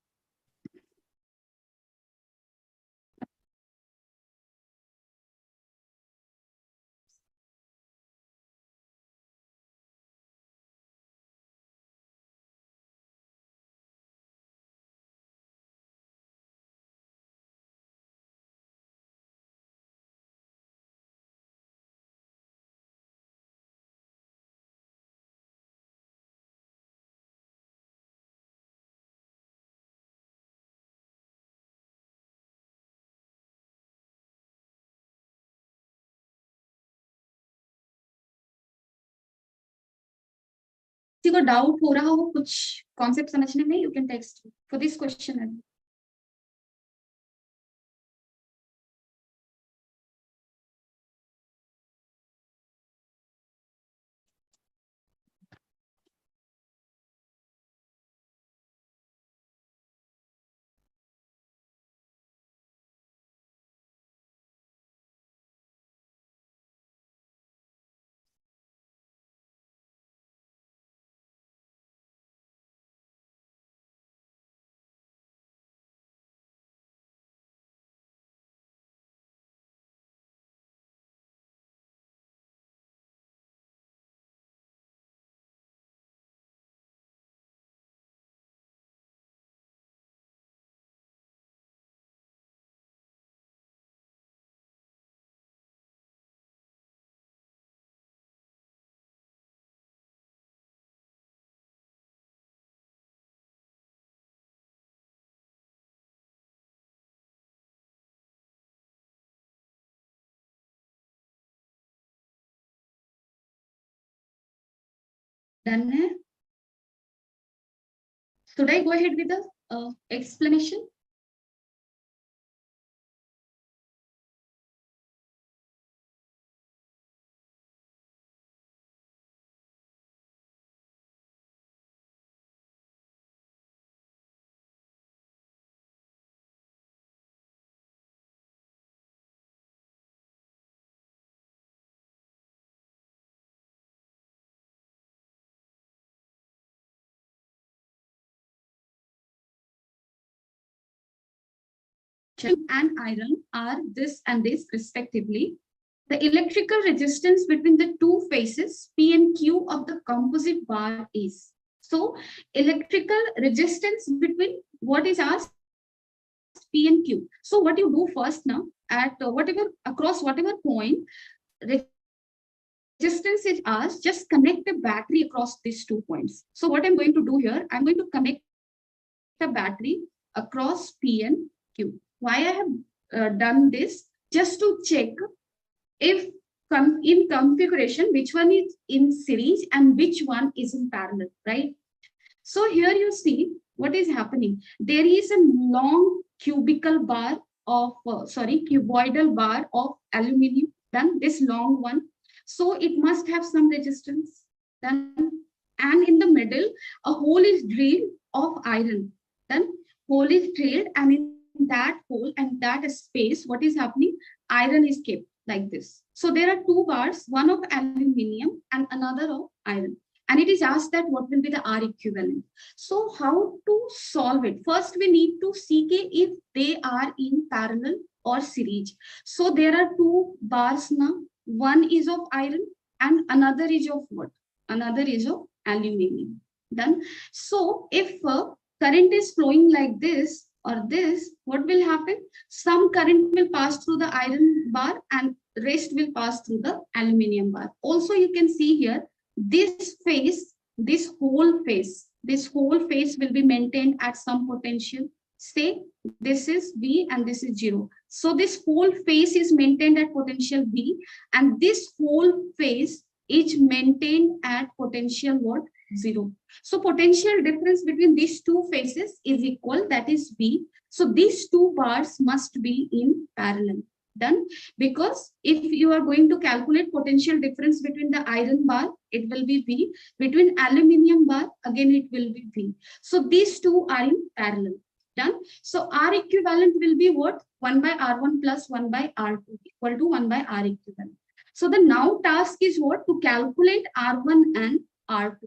किसी को doubt हो रहा हो कुछ concept समझने में, you can text for this question. Done है? Should I go ahead with the explanation? And iron are this and this respectively. The electrical resistance between the two faces P and Q of the composite bar is. So electrical resistance between what is asked P and Q. So what you do first now at whatever across whatever point resistance is asked, just connect a battery across these 2 points. So what I'm going to do here, I'm going to connect the battery across P and Q. Why I have done this? Just to check if in configuration, which one is in series and which one is in parallel, right? So here you see what is happening. There is a long cubical bar of, cuboidal bar of aluminum, then this long one. So it must have some resistance. Then, and in the middle, a hole is drilled of iron. Then hole is drilled, and in that hole and that space, what is happening? Iron is kept like this. So there are 2 bars, one of aluminum and another of iron. and it is asked that what will be the R equivalent. So how to solve it? First, we need to see if they are in parallel or series. So there are two bars now. One is of iron and another is of what? Another is of aluminium. Done. So if current is flowing like this or this, what will happen? Some current will pass through the iron bar and rest will pass through the aluminium bar. Also, you can see here, this phase, this whole phase will be maintained at some potential. Say this is V and this is 0. So this whole phase is maintained at potential V, and this whole phase is maintained at potential what? 0. So potential difference between these two phases is equal, that is V. So these two bars must be in parallel. Done. Because if you are going to calculate potential difference between the iron bar, it will be V. Between aluminium bar, again it will be V. So these two are in parallel. Done. So R equivalent will be what? 1 by R1 plus 1 by R2 equal to 1 by R equivalent. So the now task is what? To calculate R1 and R2.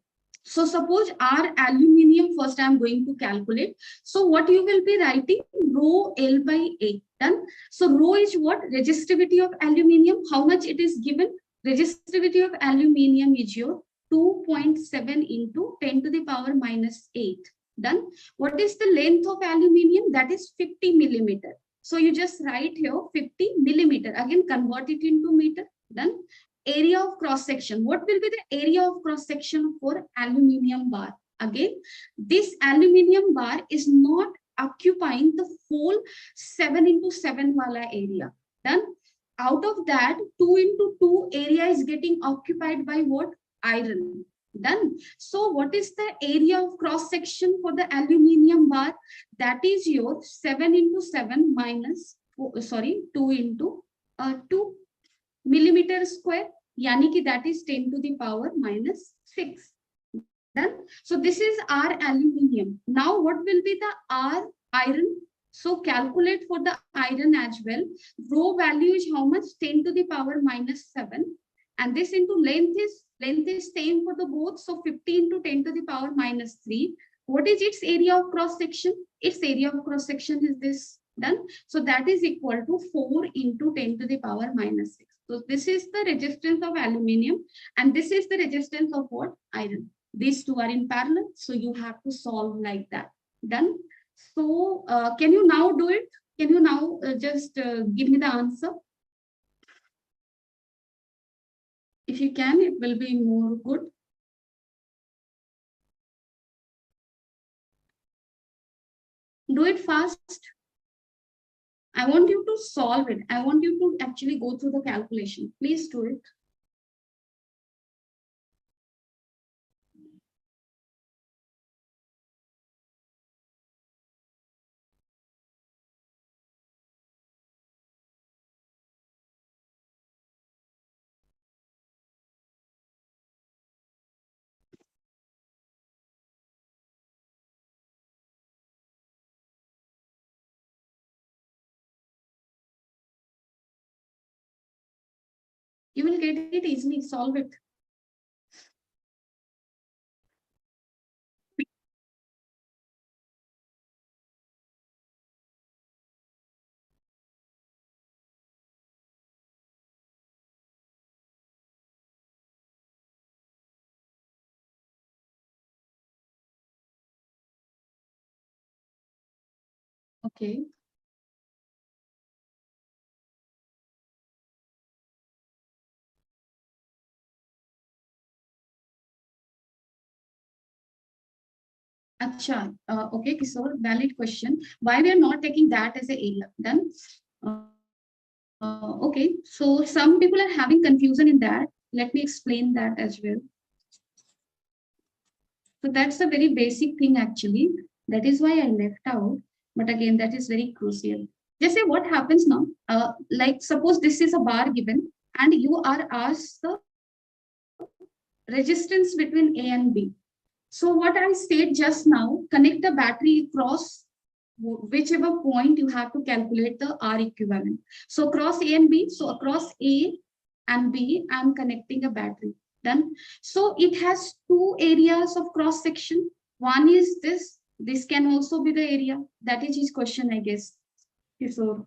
So suppose R aluminium, first I am going to calculate. So what you will be writing? Rho L by A. Done. So rho is what? Resistivity of aluminium. How much it is given? Resistivity of aluminium is your 2.7 into 10 to the power minus 8. Done. What is the length of aluminium? That is 50 millimeter. So you just write here 50 millimeter. Again, convert it into meter. Done. Area of cross section. What will be the area of cross section for aluminium bar? Again, this aluminium bar is not occupying the whole 7 into 7 wala area. Done. Out of that, 2 into 2 area is getting occupied by what? Iron. Done. So what is the area of cross section for the aluminium bar? That is your 7 into 7 minus 2 into 2 millimeter square. Yani ki that is 10 to the power minus 6. Done. So this is R aluminium. Now what will be the R iron? So calculate for the iron as well. Rho value is how much? 10 to the power minus 7. And this into length is same for the both. So 50 into 10 to the power minus 3. What is its area of cross section? Its area of cross section is this. Done. So that is equal to 4 into 10 to the power minus 6. So this is the resistance of aluminium and this is the resistance of what? Iron. These two are in parallel. So you have to solve like that. Done. So can you now do it? Can you now just give me the answer? If you can, it will be more good. Do it fast. I want you to solve it. I want you to actually go through the calculation. Please do it. You will get it easily. Solve it. Okay. Acha, okay, Kishore, valid question. Why we are not taking that as a area? Done. Okay, so some people are having confusion in that. Let me explain that as well. So that's a very basic thing actually. That is why I left out. But again, that is very crucial. Just say what happens now. Like suppose this is a bar given and you are asked the resistance between A and B. So what I said just now, connect the battery across whichever point you have to calculate the R equivalent. So across A and B, so across A and B, I'm connecting a battery. Done. So it has two areas of cross section. One is this. This can also be the area. That is his question, I guess. So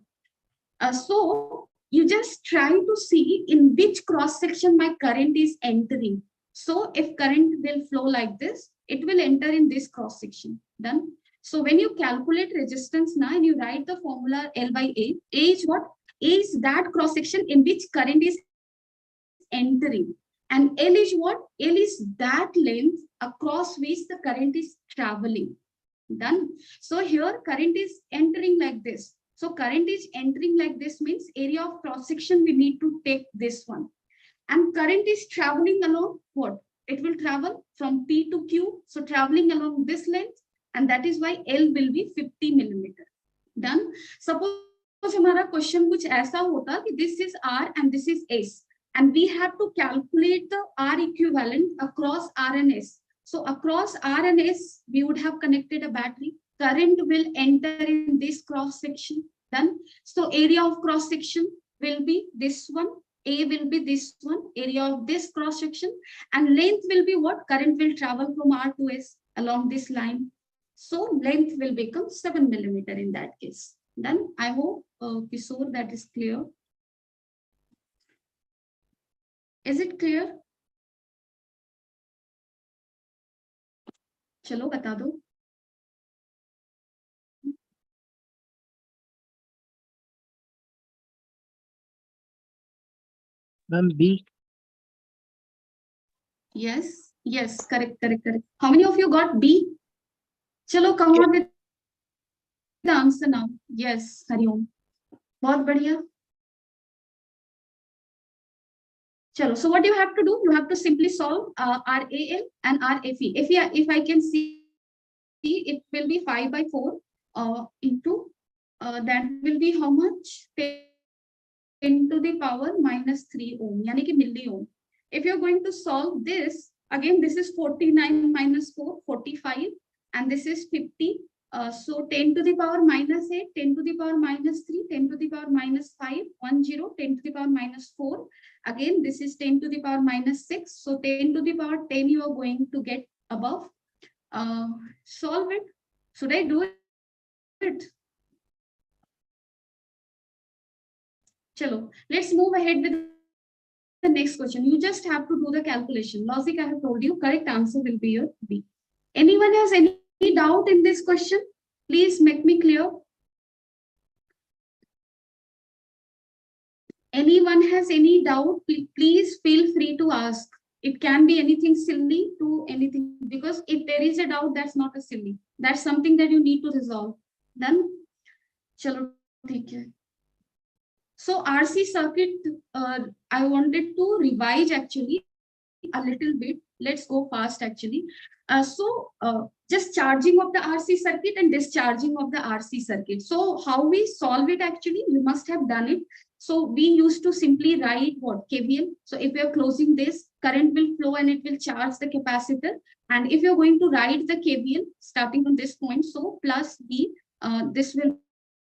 you just try to see in which cross section my current is entering. So if current will flow like this, it will enter in this cross section. Done. So when you calculate resistance now and you write the formula L by A is what? A is that cross section in which current is entering. And L is what? L is that length across which the current is traveling. Done. So here current is entering like this. So current is entering like this means area of cross section we need to take this one. And current is traveling along what? It will travel from P to Q. So traveling along this length, and that is why L will be 50 millimeter. Done. Suppose हमारा question कुछ ऐसा होता कि this is R and this is S. And we have to calculate the R equivalent across R and S. So across R and S, we would have connected a battery. Current will enter in this cross section. Done. So area of cross section will be this one. A will be this one, area of this cross section, and length will be what? Current will travel from R to S along this line. So length will become 7 millimeter in that case. Done. I hope, Kishore, that is clear. Is it clear? चलो बता दो. Ma'am, B. Yes, correct. How many of you got B? चलो come on with the answer now. Yes, Hariom. बहुत बढ़िया. Chalo, so what you have to do? You have to simply solve RAL and RFE. If I can see, it will be 5 by 4 into that will be how much? 10 to the power minus 3 ohm, yani ki milli ohm. If you're going to solve this, again, this is 49 minus 4, 45, and this is 50. So 10 to the power minus 8, 10 to the power minus 3, 10 to the power minus 5, 10, 10 to the power minus 4. Again, this is 10 to the power minus 6. So 10 to the power 10 you are going to get above. Solve it. Should I do it? Chalo, let's move ahead with the next question. You just have to do the calculation. Logic I have told you, correct answer will be your B. Anyone has any doubt in this question? Please make me clear. Anyone has any doubt? Please feel free to ask. It can be anything silly to anything, because if there is a doubt, that's not a silly. That's something that you need to resolve. Done? Chalo, theek hai. So RC circuit, I wanted to revise actually a little bit. Let's go fast actually. Just charging of the RC circuit and discharging of the RC circuit. So how we solve it actually, you must have done it. So we used to simply write what? KVL. So if we are closing this, current will flow and it will charge the capacitor. And if you're going to write the KVL starting from this point, so plus B, this will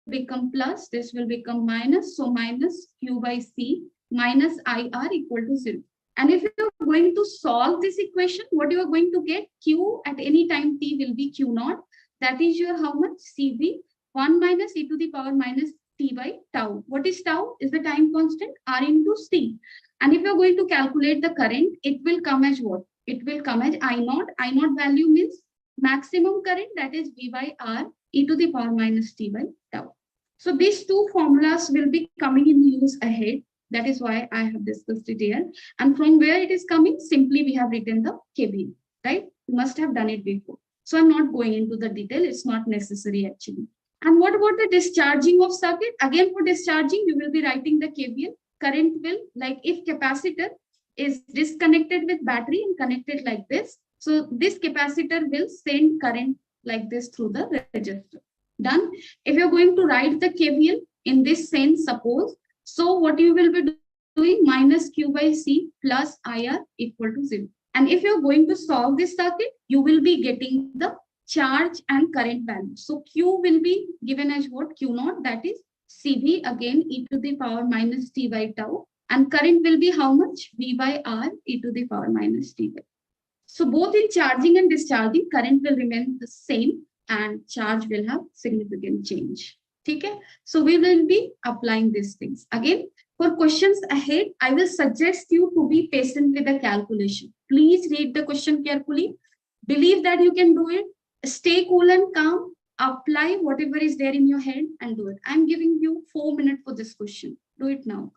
become plus, this will become minus. So minus Q by C minus IR equal to 0. And if you're going to solve this equation, what you are going to get? Q at any time t will be Q naught. That is your how much? CV 1 minus e to the power minus t by tau. What is tau? Is the time constant, R into C. And if you're going to calculate the current, it will come as what? It will come as I naught. I naught value means maximum current, that is V by R e to the power minus t by tau. So these two formulas will be coming in use ahead. That is why I have discussed it here. And from where it is coming, simply we have written the KVL, right? You must have done it before. So I'm not going into the detail. It's not necessary actually. And what about the discharging of circuit? Again, for discharging, you will be writing the KVL. Current will, like if capacitor is disconnected with battery and connected like this, so this capacitor will send current like this through the resistor. Done. If you're going to write the KVL in this sense, suppose, so what you will be doing, minus Q by C plus IR equal to 0. And if you're going to solve this circuit, you will be getting the charge and current value. So Q will be given as what? Q naught, that is CV again e to the power minus t by tau. And current will be how much? V by R e to the power minus t. So both in charging and discharging, current will remain the same and charge will have significant change. Okay? So we will be applying these things. Again, for questions ahead, I will suggest you to be patient with the calculation. Please read the question carefully. Believe that you can do it. Stay cool and calm. Apply whatever is there in your head and do it. I'm giving you 4 minutes for this question. Do it now.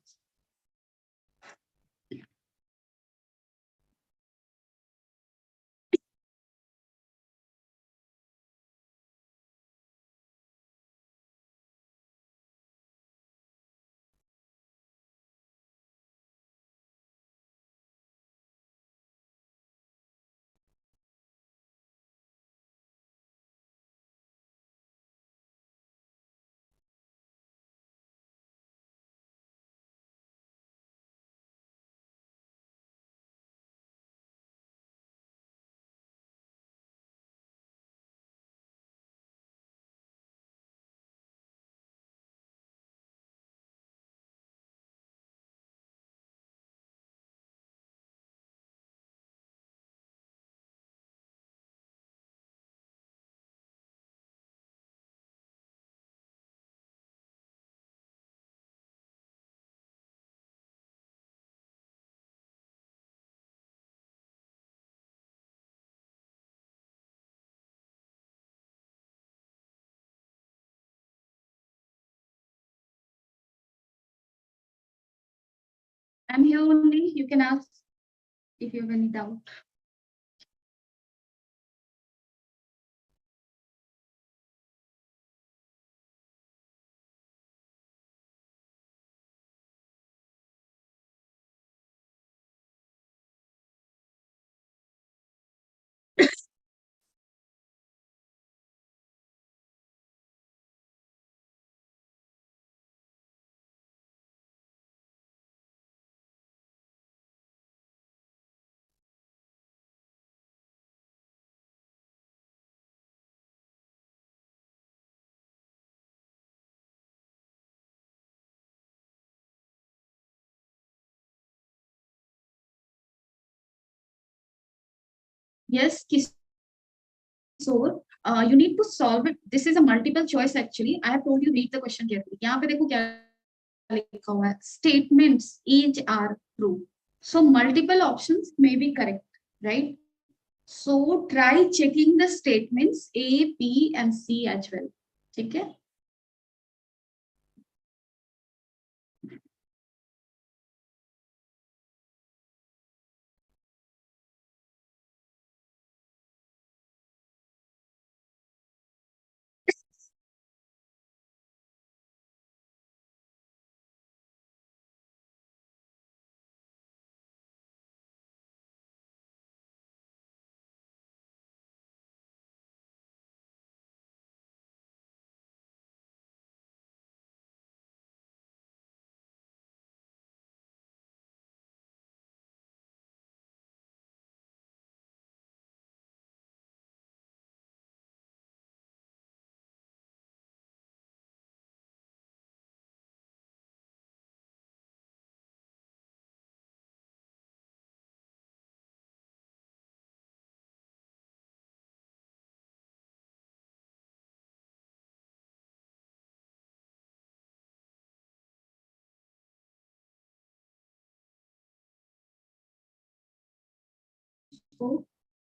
I'm here only. You can ask if you have any doubt. Yes, Kishore, you need to solve it. This is a multiple choice actually. I have told you read the question carefully. यहाँ पे देखो क्या लिखा हुआ है. Statements each are true. So multiple options may be correct, right? So try checking the statements A, B, and C as well. ठीक है?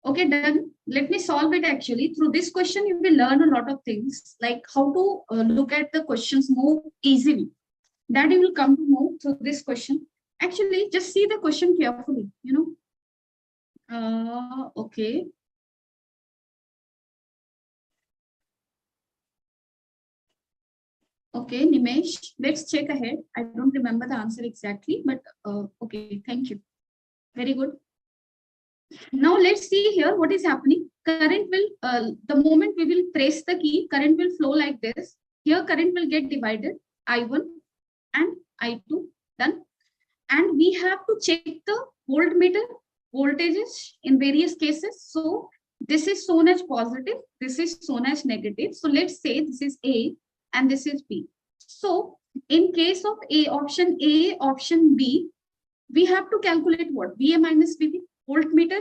Okay, done. Let me solve it actually. Through this question, you will learn a lot of things, like how to look at the questions more easily. That you will come to know through this question. Actually, just see the question carefully, okay. Okay, Nimesh, let's check ahead. I don't remember the answer exactly, but okay, thank you. Very good. Now let's see here what is happening. Current will, the moment we will press the key, current will flow like this. Here current will get divided, I1 and I2, done. And we have to check the voltmeter voltages in various cases. So this is shown as positive, this is shown as negative. So let's say this is A and this is B. So In case of A, option B, we have to calculate what? VA minus VB, voltmeter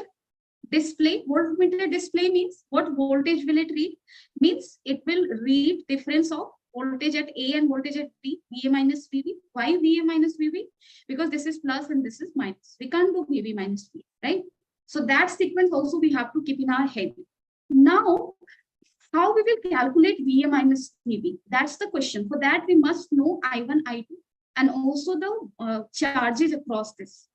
display. Voltmeter display means what voltage will it read? Means it will read difference of voltage at A and voltage at B, VA minus VB. Why VA minus VB? Because this is plus and this is minus. We can't do VB minus V, right? So that sequence also we have to keep in our head. Now, how we will calculate VA minus VB? That's the question. For that, we must know I1, I2, and also the charges across this.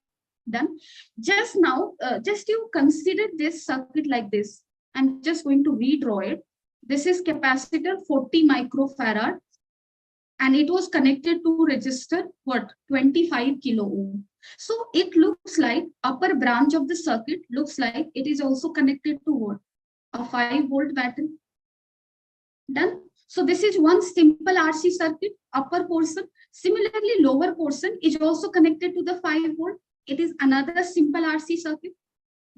Done. Just now, just you consider this circuit like this. I'm just going to redraw it. This is capacitor 40 microfarad, and it was connected to resistor what? 25 kilo ohm. So it looks like upper branch of the circuit looks like it is also connected to what? A 5-volt battery. Done. So this is one simple RC circuit, upper portion. Similarly, lower portion is also connected to the 5-volt. It is another simple RC circuit.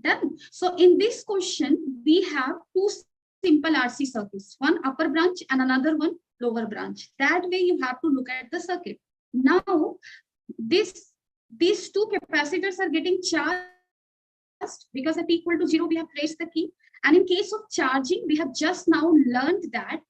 Done. So in this question, we have two simple RC circuits, one upper branch and another one lower branch. That way you have to look at the circuit. Now, these two capacitors are getting charged because at equal to 0, we have placed the key. And in case of charging, we have just now learned that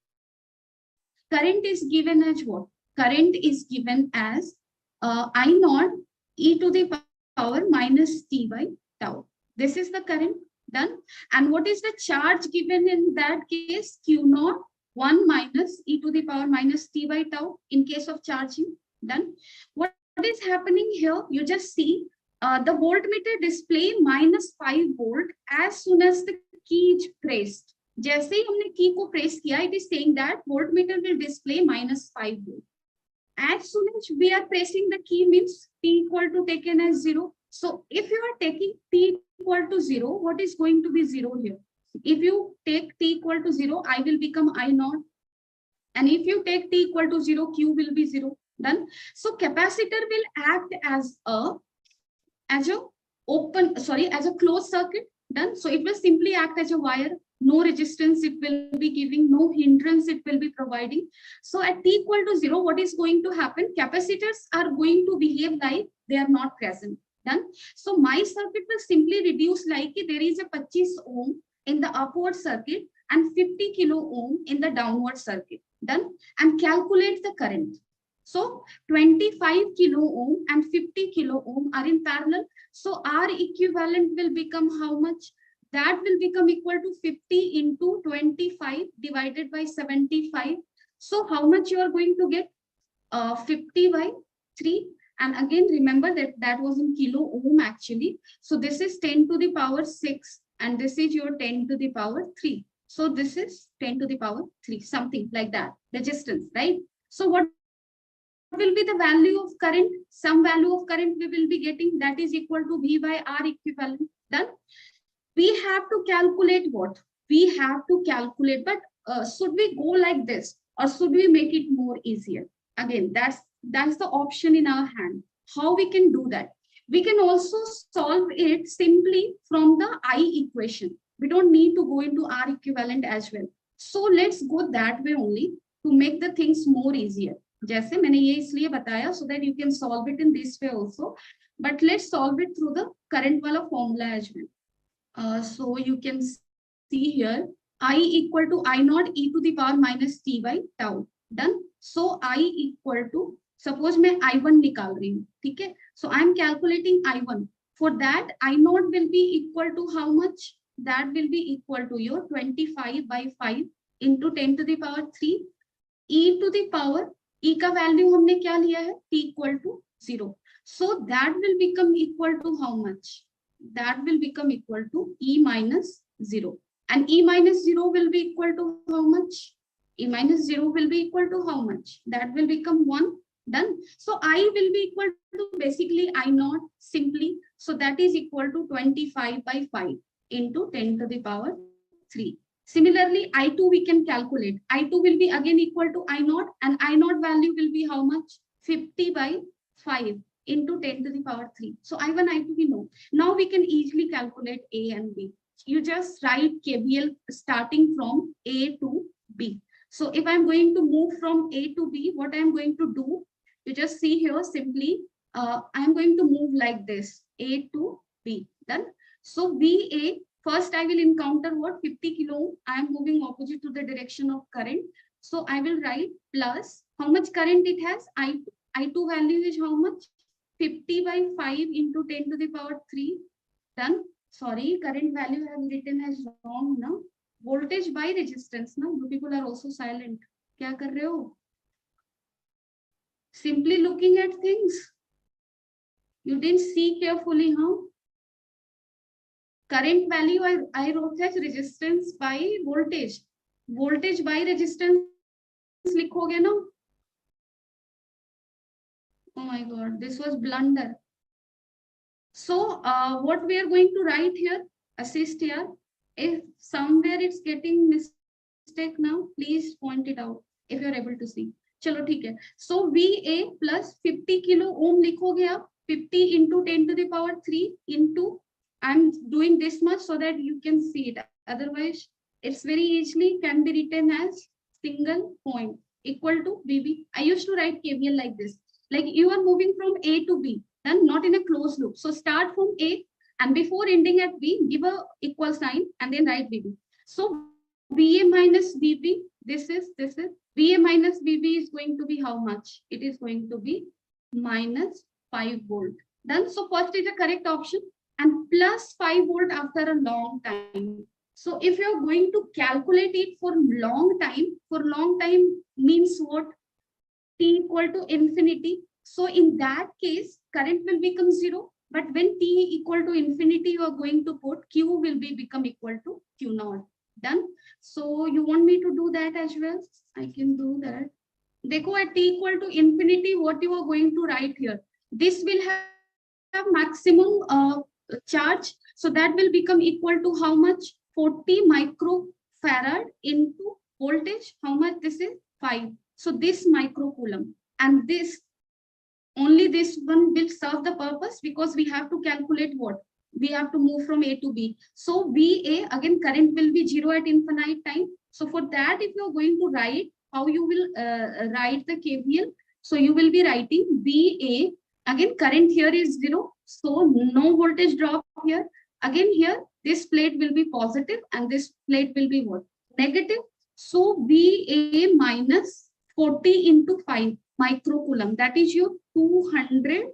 current is given as what? Current is given as I naught e to the power minus t by tau. This is the current. Done. And what is the charge given in that case? Q naught 1 minus e to the power minus t by tau in case of charging. Done. What is happening here? You just see the voltmeter display minus 5 volt as soon as the key is pressed. जैसे ही हमने की को press किया, it is saying that voltmeter will display minus 5 volt. As soon as we are pressing the key means t equal to taken as 0. So if you are taking t equal to 0, what is going to be 0 here? If you take t equal to 0, I will become I naught. And if you take t equal to 0, Q will be 0. Done. So capacitor will act as a closed circuit. Done. So it will simply act as a wire. No resistance it will be giving, no hindrance it will be providing. So at t equal to 0, what is going to happen? Capacitors are going to behave like they are not present. Done. So my circuit will simply reduce like there is a 25 ohm in the upward circuit and 50 kilo ohm in the downward circuit. Done. And calculate the current. So 25 kilo ohm and 50 kilo ohm are in parallel. So R equivalent will become how much? That will become equal to 50 into 25 divided by 75. So how much you are going to get? 50 by 3. And again, remember that that was in kilo ohm actually. So this is 10 to the power 6 and this is your 10 to the power 3. So this is 10 to the power 3, something like that, resistance, right? So what will be the value of current? Some value of current we will be getting, that is equal to V by R equivalent. Done. We have to calculate what? We have to calculate, but should we go like this or should we make it more easier? Again, that's the option in our hand. How we can do that? We can also solve it simply from the I equation. We don't need to go into R equivalent as well. So let's go that way only to make the things more easier. जैसे मैंने ये इसलिए बताया so that you can solve it in this way also. But let's solve it through the current wala formula as well. So you can see here I equal to I naught e to the power minus t by tau. Done. So I equal to, suppose मैं I1 निकाल रही हूँ, ठीक है? So I am calculating I1. For that I naught will be equal to how much? That will be equal to your 25 by 5 into 10 to the power 3 e to the power, e का value हमने क्या लिया है? T equal to 0. So that will become equal to how much? That will become equal to e minus 0. And e minus 0 will be equal to how much? E minus 0 will be equal to how much? That will become 1. Done. So I will be equal to basically I naught simply. So that is equal to 25 by 5 into 10 to the power 3. Similarly, I2 we can calculate. I2 will be again equal to I naught and I naught value will be how much? 50 by 5 into 10 to the power 3. So I1, I2 we know. Now we can easily calculate A and B. You just write KVL starting from A to B. So if I'm going to move from A to B, what I'm going to do, You just see here simply, I'm going to move like this, A to B. Done. So VA, first I will encounter what? 50 kilo. I am moving opposite to the direction of current. So I will write plus, how much current it has? I2 value is how much? 50 by 5 into 10 to the power 3. Done. Sorry, current value I have written as wrong now. Voltage by resistance. Now, you people are also silent. क्या कर रहे हो? Simply looking at things. You didn't see carefully, huh? Current value I wrote as resistance by voltage. Voltage by resistance लिखोगे ना? Oh my God, this was blunder. So what we are going to write here, assist here. If somewhere it's getting mistake now, please point it out if you're able to see. चलो ठीक है. So VA plus 50 kilo ohm लिखोगे आप 50 into 10 to the power 3 into, I'm doing this much so that you can see it. Otherwise, it's very easily can be written as single point equal to VB. I used to write KVL like this. Like you are moving from A to B, and not in a closed loop. So start from A and before ending at B, give a equal sign and then write VB. So VA minus VB, this is VA minus VB is going to be how much? It is going to be minus 5 volt. Done. So first is the correct option and plus 5 volt after a long time. So if you're going to calculate it for long time means what? T equal to infinity. So in that case, current will become 0. But when T equal to infinity, you are going to put Q will become equal to Q naught. Done. So you want me to do that as well? I can do that. Dekho, at T equal to infinity, what you are going to write here? This will have maximum charge. So that will become equal to how much? 40 microfarad into voltage. How much this is? 5. So this microcoulomb and this, only this one will serve the purpose because we have to calculate what? We have to move from A to B. So VA, again, current will be 0 at infinite time. So for that, if you're going to write, how you will write the KVL? So you will be writing VA, again, current here is 0. So no voltage drop here. Again, here, this plate will be positive and this plate will be what? Negative. So VA minus 40 into 5 microcoulomb, that is your 200,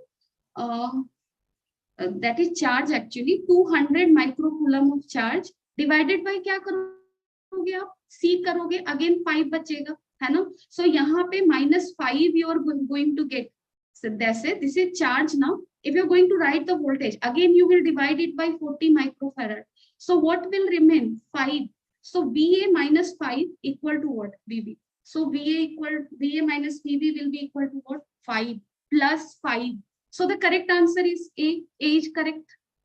that is charge actually, 200 microcoulomb of charge divided by क्या करोगे आप? C करोगे, again 5 बचेगा, है ना? So यहाँ पे minus 5 you are going to get. So that's it. This is charge now. If you're going to write the voltage, again you will divide it by 40 microfarad. So what will remain? 5. So VA minus 5 equal to what? VB. So VA minus VB will be equal to what? 5 plus 5. So the correct answer is A. A is correct.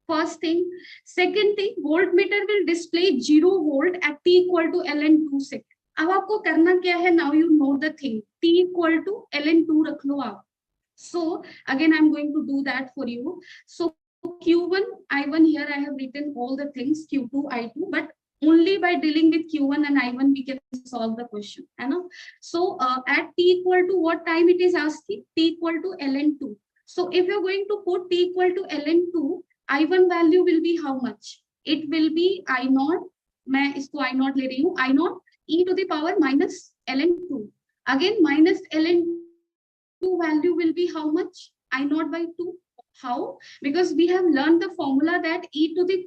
First thing. Second thing, voltmeter will display 0 volt at T equal to ln2 sec. अब आपको करना क्या है? Now you know the thing. T equal to ln2 रख लो आप. So again, I'm going to do that for you. So Q1, I1 here I have written all the things, Q2, I2, but only by dealing with Q1 and I1 we can solve the question. So at T equal to what time it is asking? T equal to ln2. So if you're going to put T equal to ln2, I1 value will be how much? It will be I0. मैं इसको I0 ले रही हूँ. I0 e to the power minus ln2. Again minus ln2 value will be how much? I0 by 2. How? Because we have learned the formula that e to the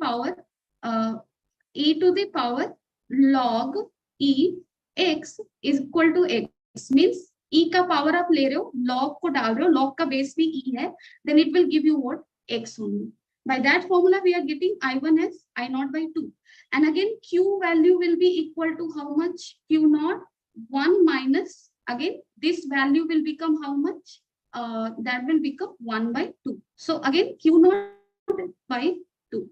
power log e x is equal to x. Means e का power आप ले रहे हो, log को डाल रहे हो, log का base भी e है, then it will give you what? X only. By that formula, we are getting I1 as I0 by 2. And again, Q value will be equal to how much? Q0, 1 minus, again, this value will become how much? That will become 1 by 2. So again, Q0 by 2.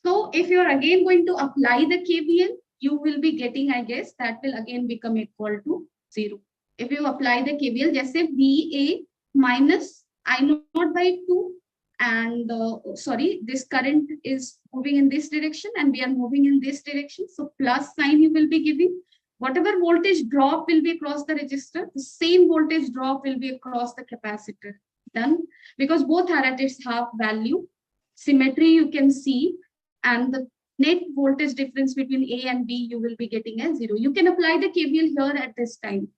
So if you are again going to apply the KVL, you will be getting, I guess, that will again become equal to 0. If you apply the KVL, just say VA minus I0 by 2. And sorry, this current is moving in this direction and we are moving in this direction. So plus sign you will be giving. Whatever voltage drop will be across the resistor, the same voltage drop will be across the capacitor. Done. Because both arrays have value, symmetry you can see, and the net voltage difference between A and B you will be getting as 0. You can apply the KVL here at this time.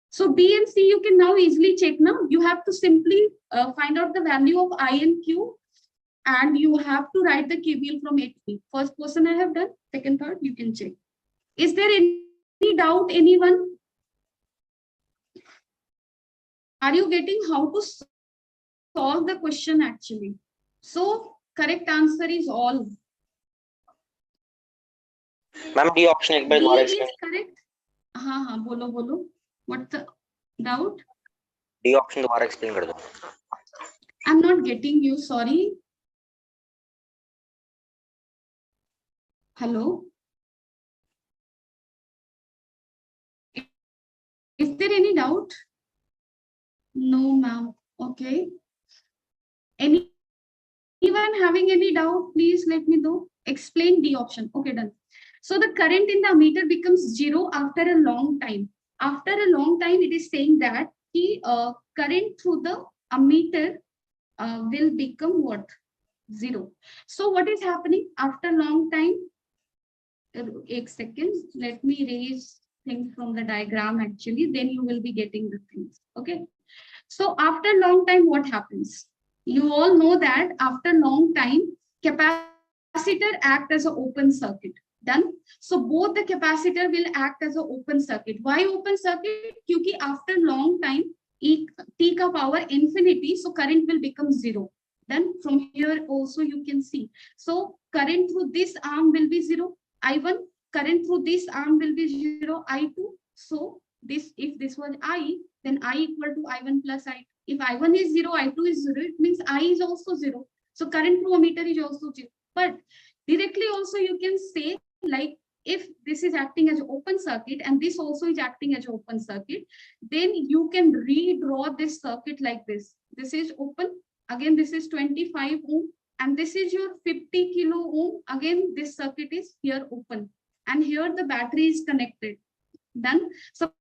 So B and C you can now easily check now. You have to simply find out the value of I and Q, and you have to write the KVL from A to B. First person I have done, second, third, you can check. Is there any doubt, anyone? Are you getting how to solve the question actually? So correct answer is all. Ma'am D option एक बार B दोबारा is explain correct. हाँ बोलो बोलो. What's the doubt? D option दोबारा explain कर दो. I'm not getting you. Sorry. Hello. Is there any doubt? No, ma'am. Okay. Anyone having any doubt? Please let me know. Explain D option. Okay, done. So the current in the ammeter becomes 0 after a long time. After a long time, it is saying that the current through the ammeter will become what? 0. So what is happening after long time? 8 seconds. Let me raise things from the diagram actually. Then you will be getting the things. Okay. So after long time, what happens? You all know that after long time, capacitor act as an open circuit. Done. So both the capacitor will act as an open circuit. Why open circuit? Because after long time, t ka power infinity, so current will become 0. Then from here also you can see. So current through this arm will be 0. I1, current through this arm will be 0. I2. So this, if this was I, then I equal to I1 plus I2. If I1 is 0, I2 is 0, it means I is also 0. So current through ammeter is also 0. But directly also you can say, like, if this is acting as an open circuit and this also is acting as an open circuit, then you can redraw this circuit like this. This is open. Again, this is 25 ohm. And this is your 50 kilo ohm. Again, this circuit is here open. And here the battery is connected. Done. So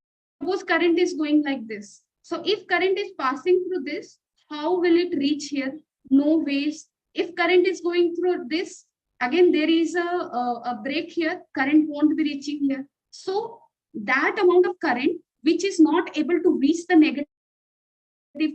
suppose current is going like this. So if current is passing through this, how will it reach here? No ways. If current is going through this, again, there is a break here. Current won't be reaching here. So that amount of current, which is not able to reach the negative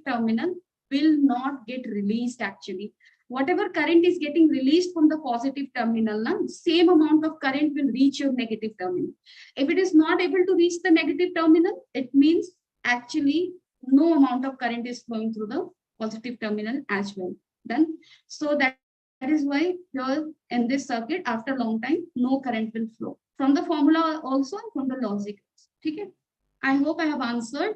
terminal, will not get released actually. Whatever current is getting released from the positive terminal, same amount of current will reach your negative terminal. If it is not able to reach the negative terminal, it means actually no amount of current is flowing through the positive terminal as well. Done. So that is why here in this circuit, after a long time, no current will flow. From the formula also and from the logic. Okay. I hope I have answered.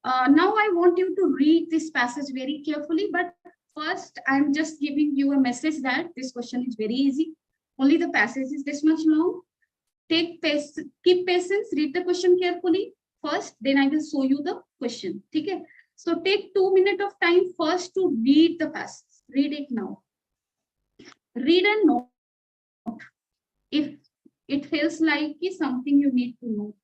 Now I want you to read this passage very carefully, but first I'm just giving you a message that this question is very easy. Only the passage is this much long. Keep patience, read the question carefully first, then I will show you the question. Okay? So take 2 minutes of time first to read the passage. Read it now. Read and note if it feels like something you need to note.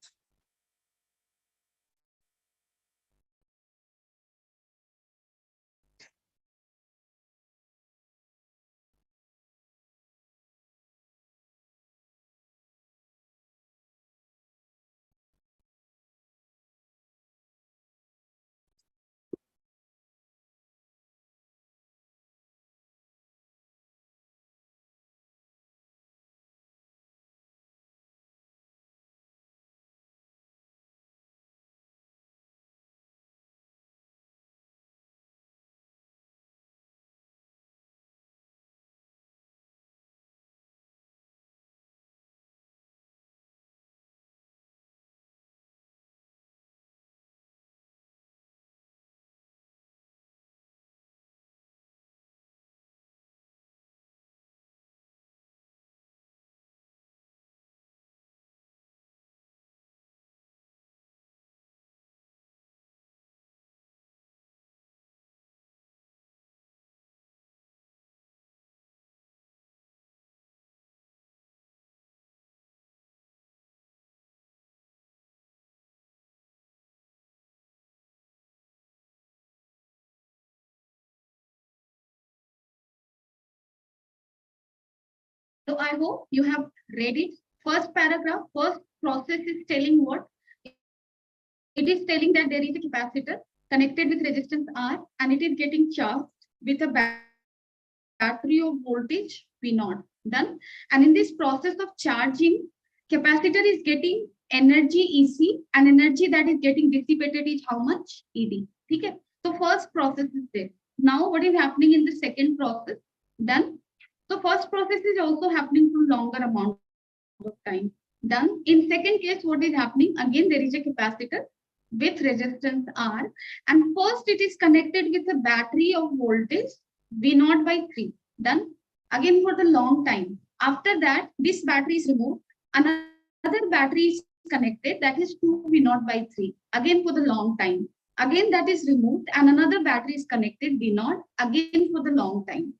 I hope you have read it. First paragraph, first process is telling what? It is telling that there is a capacitor connected with resistance R and it is getting charged with a battery of voltage V0. Done. And in this process of charging, capacitor is getting energy EC and energy that is getting dissipated is how much? ED. Okay. So first process is this. Now what is happening in the second process? Done. So first process is also happening for longer amount of time. Done. In second case, what is happening? Again, there is a capacitor with resistance R, and first it is connected with a battery of voltage V0 by 3. Done. Again for the long time. After that, this battery is removed. Another battery is connected, that is 2 V0 by 3. Again for the long time. Again that is removed and another battery is connected V0 again for the long time.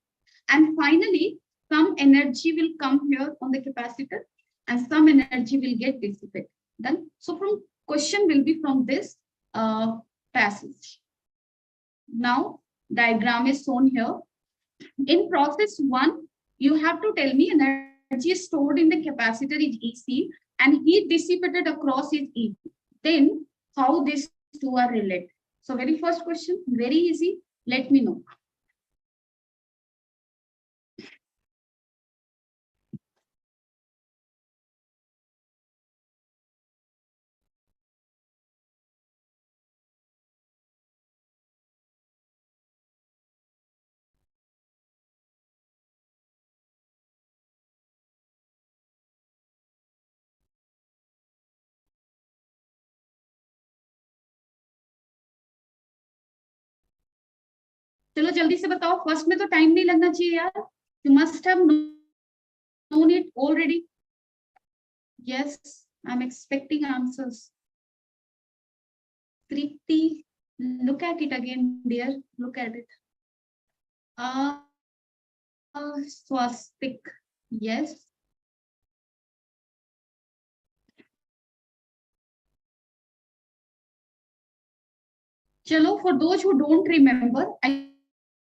And finally, some energy will come here on the capacitor and some energy will get dissipated. Done. So from question will be from this passage. Now diagram is shown here. In process 1, you have to tell me energy stored in the capacitor is EC and heat dissipated across is ED. Then how these two are related? So very first question, very easy. Let me know. चलो जल्दी से बताओ, first में तो time नहीं लगना चाहिए यार. You must have known it already. Yes, I'm expecting answers. Kriti, look at it again, dear. Look at it. Swastik. Yes. Chalo, for those who don't remember, I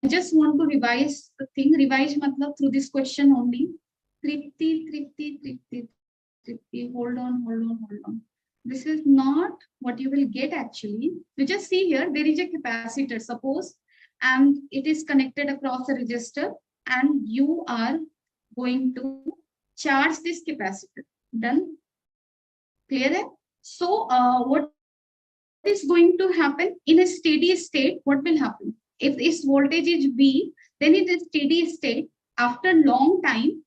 just want to revise the thing. Revise matlab through this question only. Tripti. Hold on. This is not what you will get actually. You just see here, there is a capacitor, suppose, and it is connected across a resistor, and you are going to charge this capacitor. Done? Clear? So, what is going to happen in a steady state? What will happen? If this voltage is V, then in a steady state, after long time,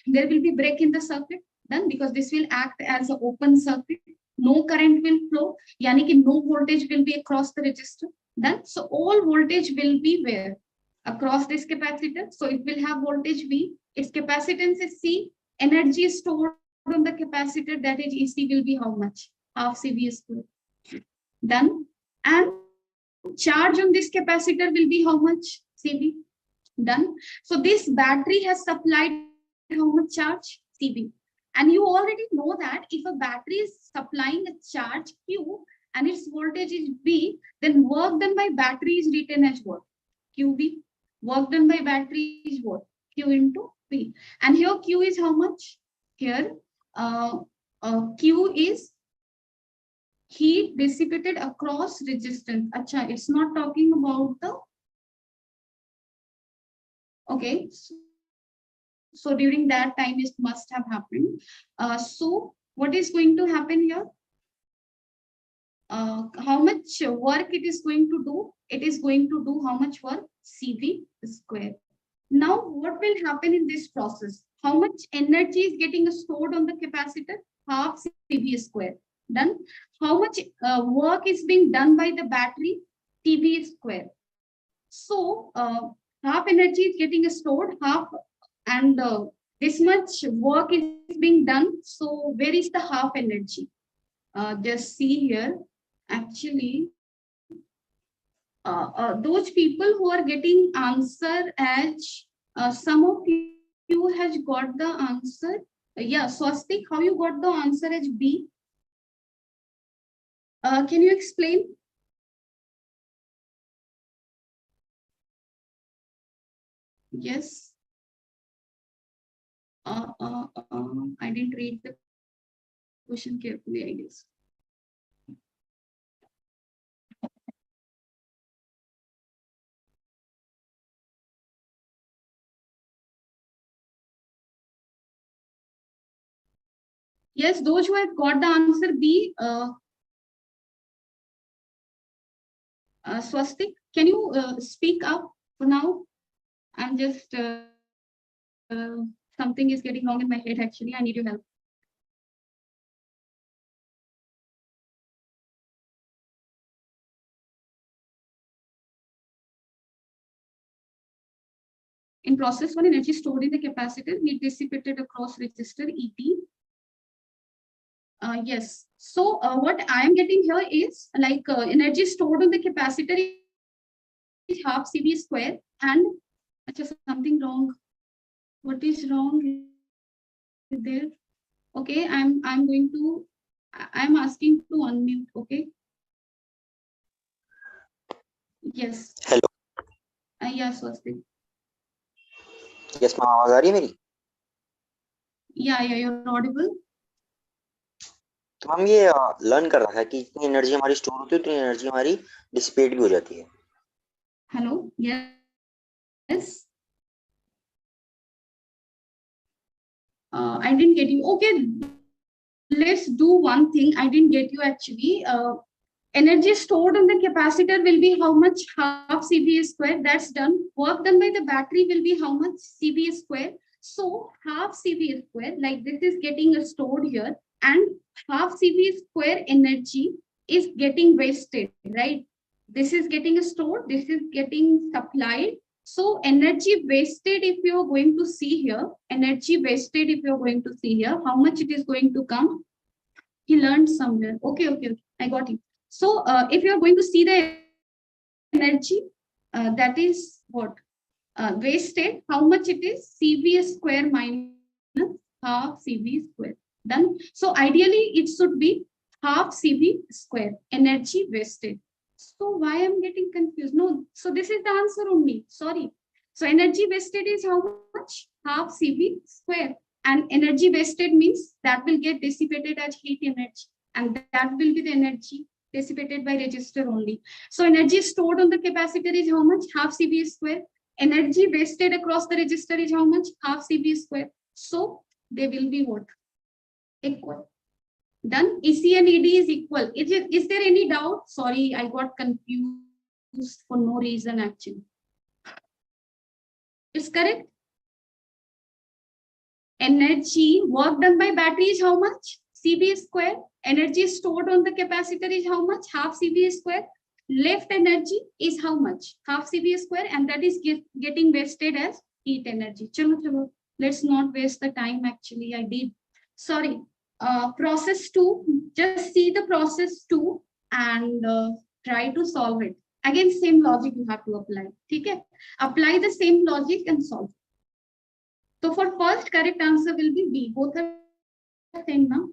there will be break in the circuit. Done, because this will act as an open circuit. No current will flow. Yani ki no voltage will be across the resistor. Done. So all voltage will be where? Across this capacitor. So it will have voltage V. Its capacitance is C. Energy stored on the capacitor, that is EC, will be how much? Half CV square. Done. And charge on this capacitor will be how much? CV. Done. So this battery has supplied how much charge? CV. And you already know that if a battery is supplying a charge Q and its voltage is V, then work done by battery is written as what? QV. Work done by battery is what? Q into V. And here Q is how much? Here Q is heat dissipated across resistance. Acha, it's not talking about the. Okay. So during that time, it must have happened. So what is going to happen here? How much work it is going to do? It is going to do how much work? CV square. Now, what will happen in this process? How much energy is getting stored on the capacitor? Half CV square. Done. How much work is being done by the battery? TV square. So half energy is getting stored, half, and this much work is being done. So where is the half energy? Just see here. Actually, those people who are getting answer as some of you has got the answer. Yeah, Swastik, how you got the answer as B? Can you explain? Yes. I didn't read the question carefully, I guess. Yes, those who have got the answer B, Swastik, can you speak up for now? I'm just, something is getting wrong in my head actually. I need your help. In process one, energy stored in the capacitor, heat dissipated across resistor ET. Yes. So what I am getting here is like energy stored on the capacitor is half CV square, and something wrong. What is wrong there? Okay, I'm asking to unmute. Okay. Yes. Hello. Yes, Swastik. Yes, ma'am, आवाज आ रही है मेरी? Yeah, you're audible. तो हम ये learn कर रहा है कि जितनी एनर्जी हमारी स्टोर होती है उतनी एनर्जी हमारी डिसिपेट भी हो जाती है. Hello. Yes. I didn't get you. Okay, let's do one thing. I didn't get you actually. Energy stored on the capacitor will be how much? Half CV square. That's done. Work done by the battery will be how much? CV square. So half CV square, like this is getting stored here, and half CV square energy is getting wasted, right? This is getting stored, this is getting supplied. So energy wasted, if you're going to see here, how much it is going to come? He learned somewhere. Okay, I got it. So if you're going to see the energy, that is what? Wasted, how much it is? CV square minus half CV square. Done. So ideally, it should be half CV square, energy wasted. So why I'm getting confused? No, so this is the answer only. Sorry. So energy wasted is how much? Half CV square. And energy wasted means that will get dissipated as heat energy. And that will be the energy dissipated by resistor only. So energy stored on the capacitor is how much? Half CV square. Energy wasted across the resistor is how much? Half CV square. So they will be what? Equal. Done. EC and ED is equal. Is there any doubt? Sorry, I got confused for no reason actually. It's correct. Energy work done by battery is how much? CV square. Energy stored on the capacitor is how much? Half CV square. Left energy is how much? Half CV square, and that is getting wasted as heat energy. Chalo. Let's not waste the time actually. I did. Sorry. Process 2, just see the process 2 and try to solve it. Again, same logic you have to apply. Okay? Apply the same logic and solve. So for first, correct answer will be B. Both are same now.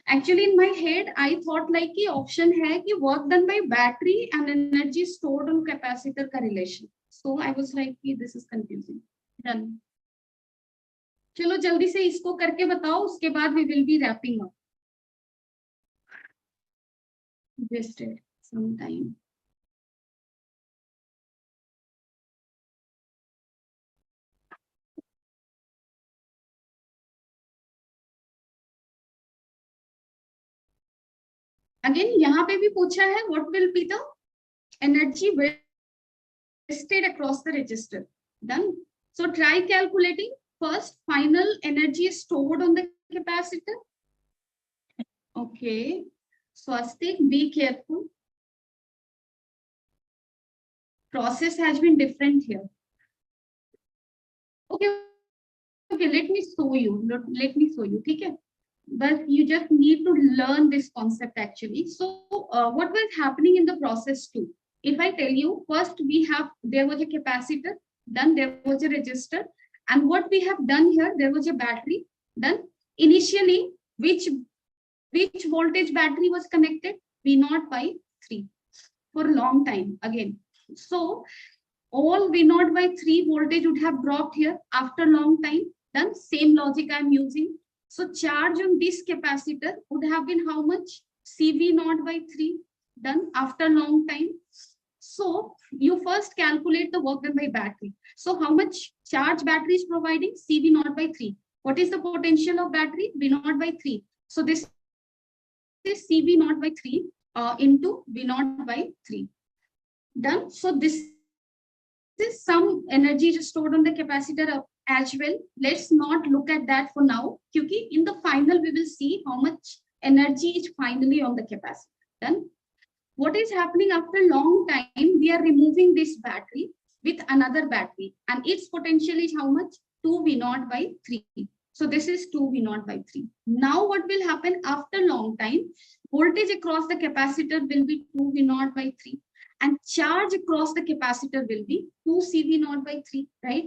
Actually, in my head, I thought like the option hai ki work done by battery and energy stored on capacitor ka relation. So I was like, this is confusing. Done. चलो जल्दी से इसको करके बताओ, उसके बाद we will be wrapping up. Wasted some time. Again, यहाँ पे भी पूछा है what will be the energy wasted across the resistor. Done. So try calculating. First, final energy stored on the capacitor. Okay. Swastik, be careful. Process has been different here. Okay, let me show you. Okay? But you just need to learn this concept actually. So what was happening in the process 2? If I tell you, first there was a capacitor, then there was a resistor, and what we have done here, there was a battery. Then initially, which voltage battery was connected? V0 by 3 for a long time again. So all V0 by 3 voltage would have dropped here after long time. Done. Same logic I'm using. So charge on this capacitor would have been how much? CV naught by 3. Done. After long time. So you first calculate the work done by battery. So how much charge battery is providing? CV naught by 3. What is the potential of battery? V naught by 3. So this is CV naught by 3 into V naught by 3. Done. So this is some energy just stored on the capacitor as well. Let's not look at that for now. Because in the final, we will see how much energy is finally on the capacitor. Done. What is happening after a long time? We are removing this battery with another battery, and its potential is how much? 2 V naught by 3. So this is 2 V naught by 3. Now what will happen after long time? Voltage across the capacitor will be 2 V naught by 3. And charge across the capacitor will be 2 CV naught by 3, right?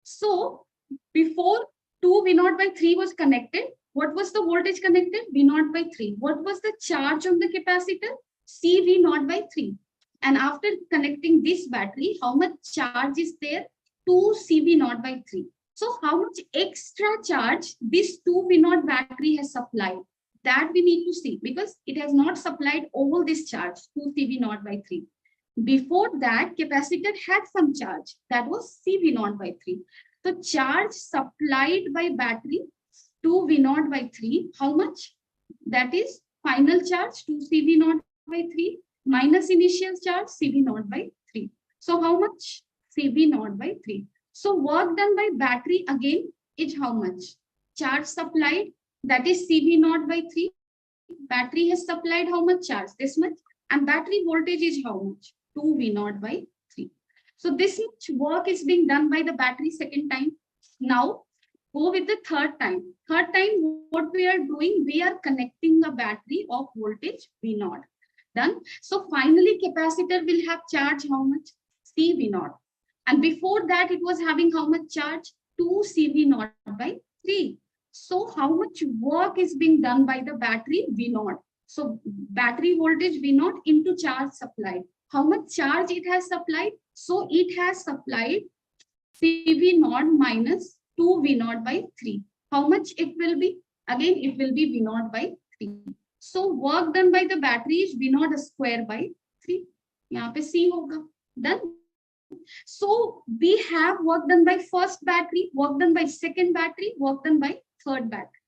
So before 2 V naught by 3 was connected, what was the voltage connected? V naught by 3. What was the charge on the capacitor? CV naught by 3. And after connecting this battery, how much charge is there? 2 CV naught by 3. So how much extra charge this 2 V naught battery has supplied? That we need to see, because it has not supplied all this charge, 2 CV naught by 3. Before that, capacitor had some charge, that was CV naught by 3. So charge supplied by battery 2 V naught by 3, how much? That is final charge 2 CV naught by 3 minus initial charge CV naught by 3. So how much? CV naught by 3. So work done by battery again is how much? Charge supplied, that is CV naught by 3. Battery has supplied how much charge? This much. And battery voltage is how much? 2 V naught by 3. So this much work is being done by the battery second time. Now go with the third time. Third time, what we are doing, we are connecting the battery of voltage V naught. Done. So finally capacitor will have charge how much? CV naught. And before that it was having how much charge? 2 CV naught by 3. So how much work is being done by the battery V naught? So battery voltage V naught into charge supplied. How much charge it has supplied? So it has supplied CV naught minus 2 V naught by 3. How much it will be? Again, it will be V naught by 3. So work done by the battery is V naught square by 3. यहाँ पे C होगा. Done. So we have work done by first battery, work done by second battery, work done by third battery.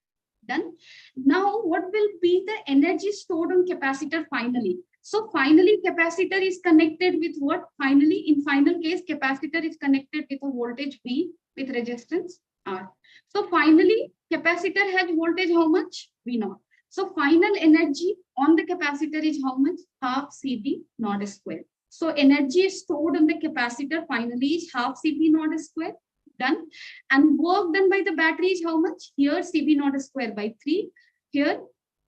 Done. Now what will be the energy stored on capacitor finally? So finally capacitor is connected with what? Finally, in final case, capacitor is connected with a voltage V with resistance R. So finally capacitor has voltage how much? V naught. So final energy on the capacitor is how much? Half CV naught square. So energy stored on the capacitor finally is half CV naught square. Done. And work done by the battery is how much? Here CV naught square by 3. Here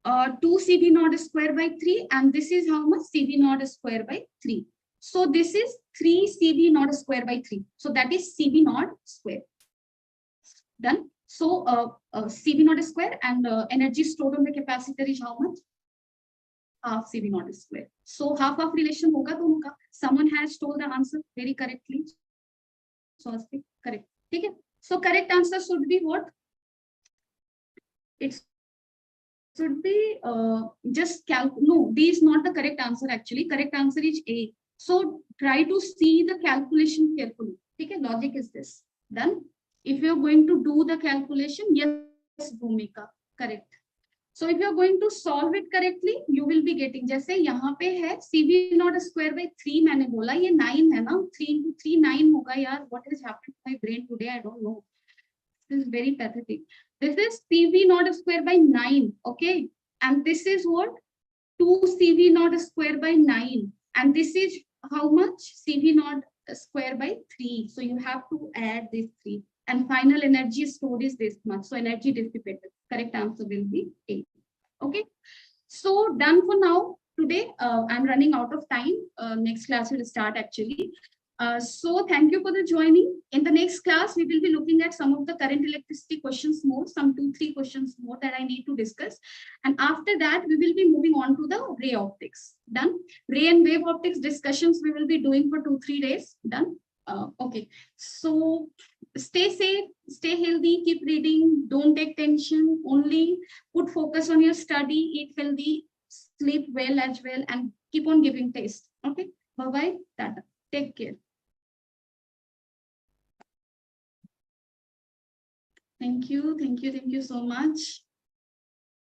2 CV naught square by 3. And this is how much? CV naught square by 3. So this is 3 CV naught square by 3. So that is CV naught square. Done. So CV naught square and energy stored on the capacitor is how much? Half CV naught square. So half relation होगा दोनों का. Someone has told the answer very correctly. So correct. ठीक है. So correct answer should be what? It should be just no, B is not the correct answer actually. Correct answer is A. So try to see the calculation carefully. ठीक है. Logic is this. Done. If you are going to do the calculation, yes, Bhumika, correct. So if you are going to solve it correctly, you will be getting. जैसे यहाँ पे है CV naught square by 3 मैंने बोला, ये 9 है ना, 3 into 3 9 होगा यार. What has happened to my brain today? I don't know. This is very pathetic. This is CV naught square by 9, okay, and this is what? 2 CV naught square by 9, and this is how much? CV naught square by 3. So you have to add this 3. And final energy stored is this much. So energy dissipated. Correct answer will be A. Okay. So done for now. Today, I'm running out of time. Next class will start actually. So thank you for the joining. In the next class, we will be looking at some of the current electricity questions more, some 2-3 questions more that I need to discuss. And after that, we will be moving on to the ray optics. Done. Ray and wave optics discussions we will be doing for 2-3 days. Done. Okay, so stay safe, stay healthy, keep reading, don't take tension, only put focus on your study, eat healthy, sleep well as well, and keep on giving taste. Okay, bye bye, tata, take care. Thank you so much.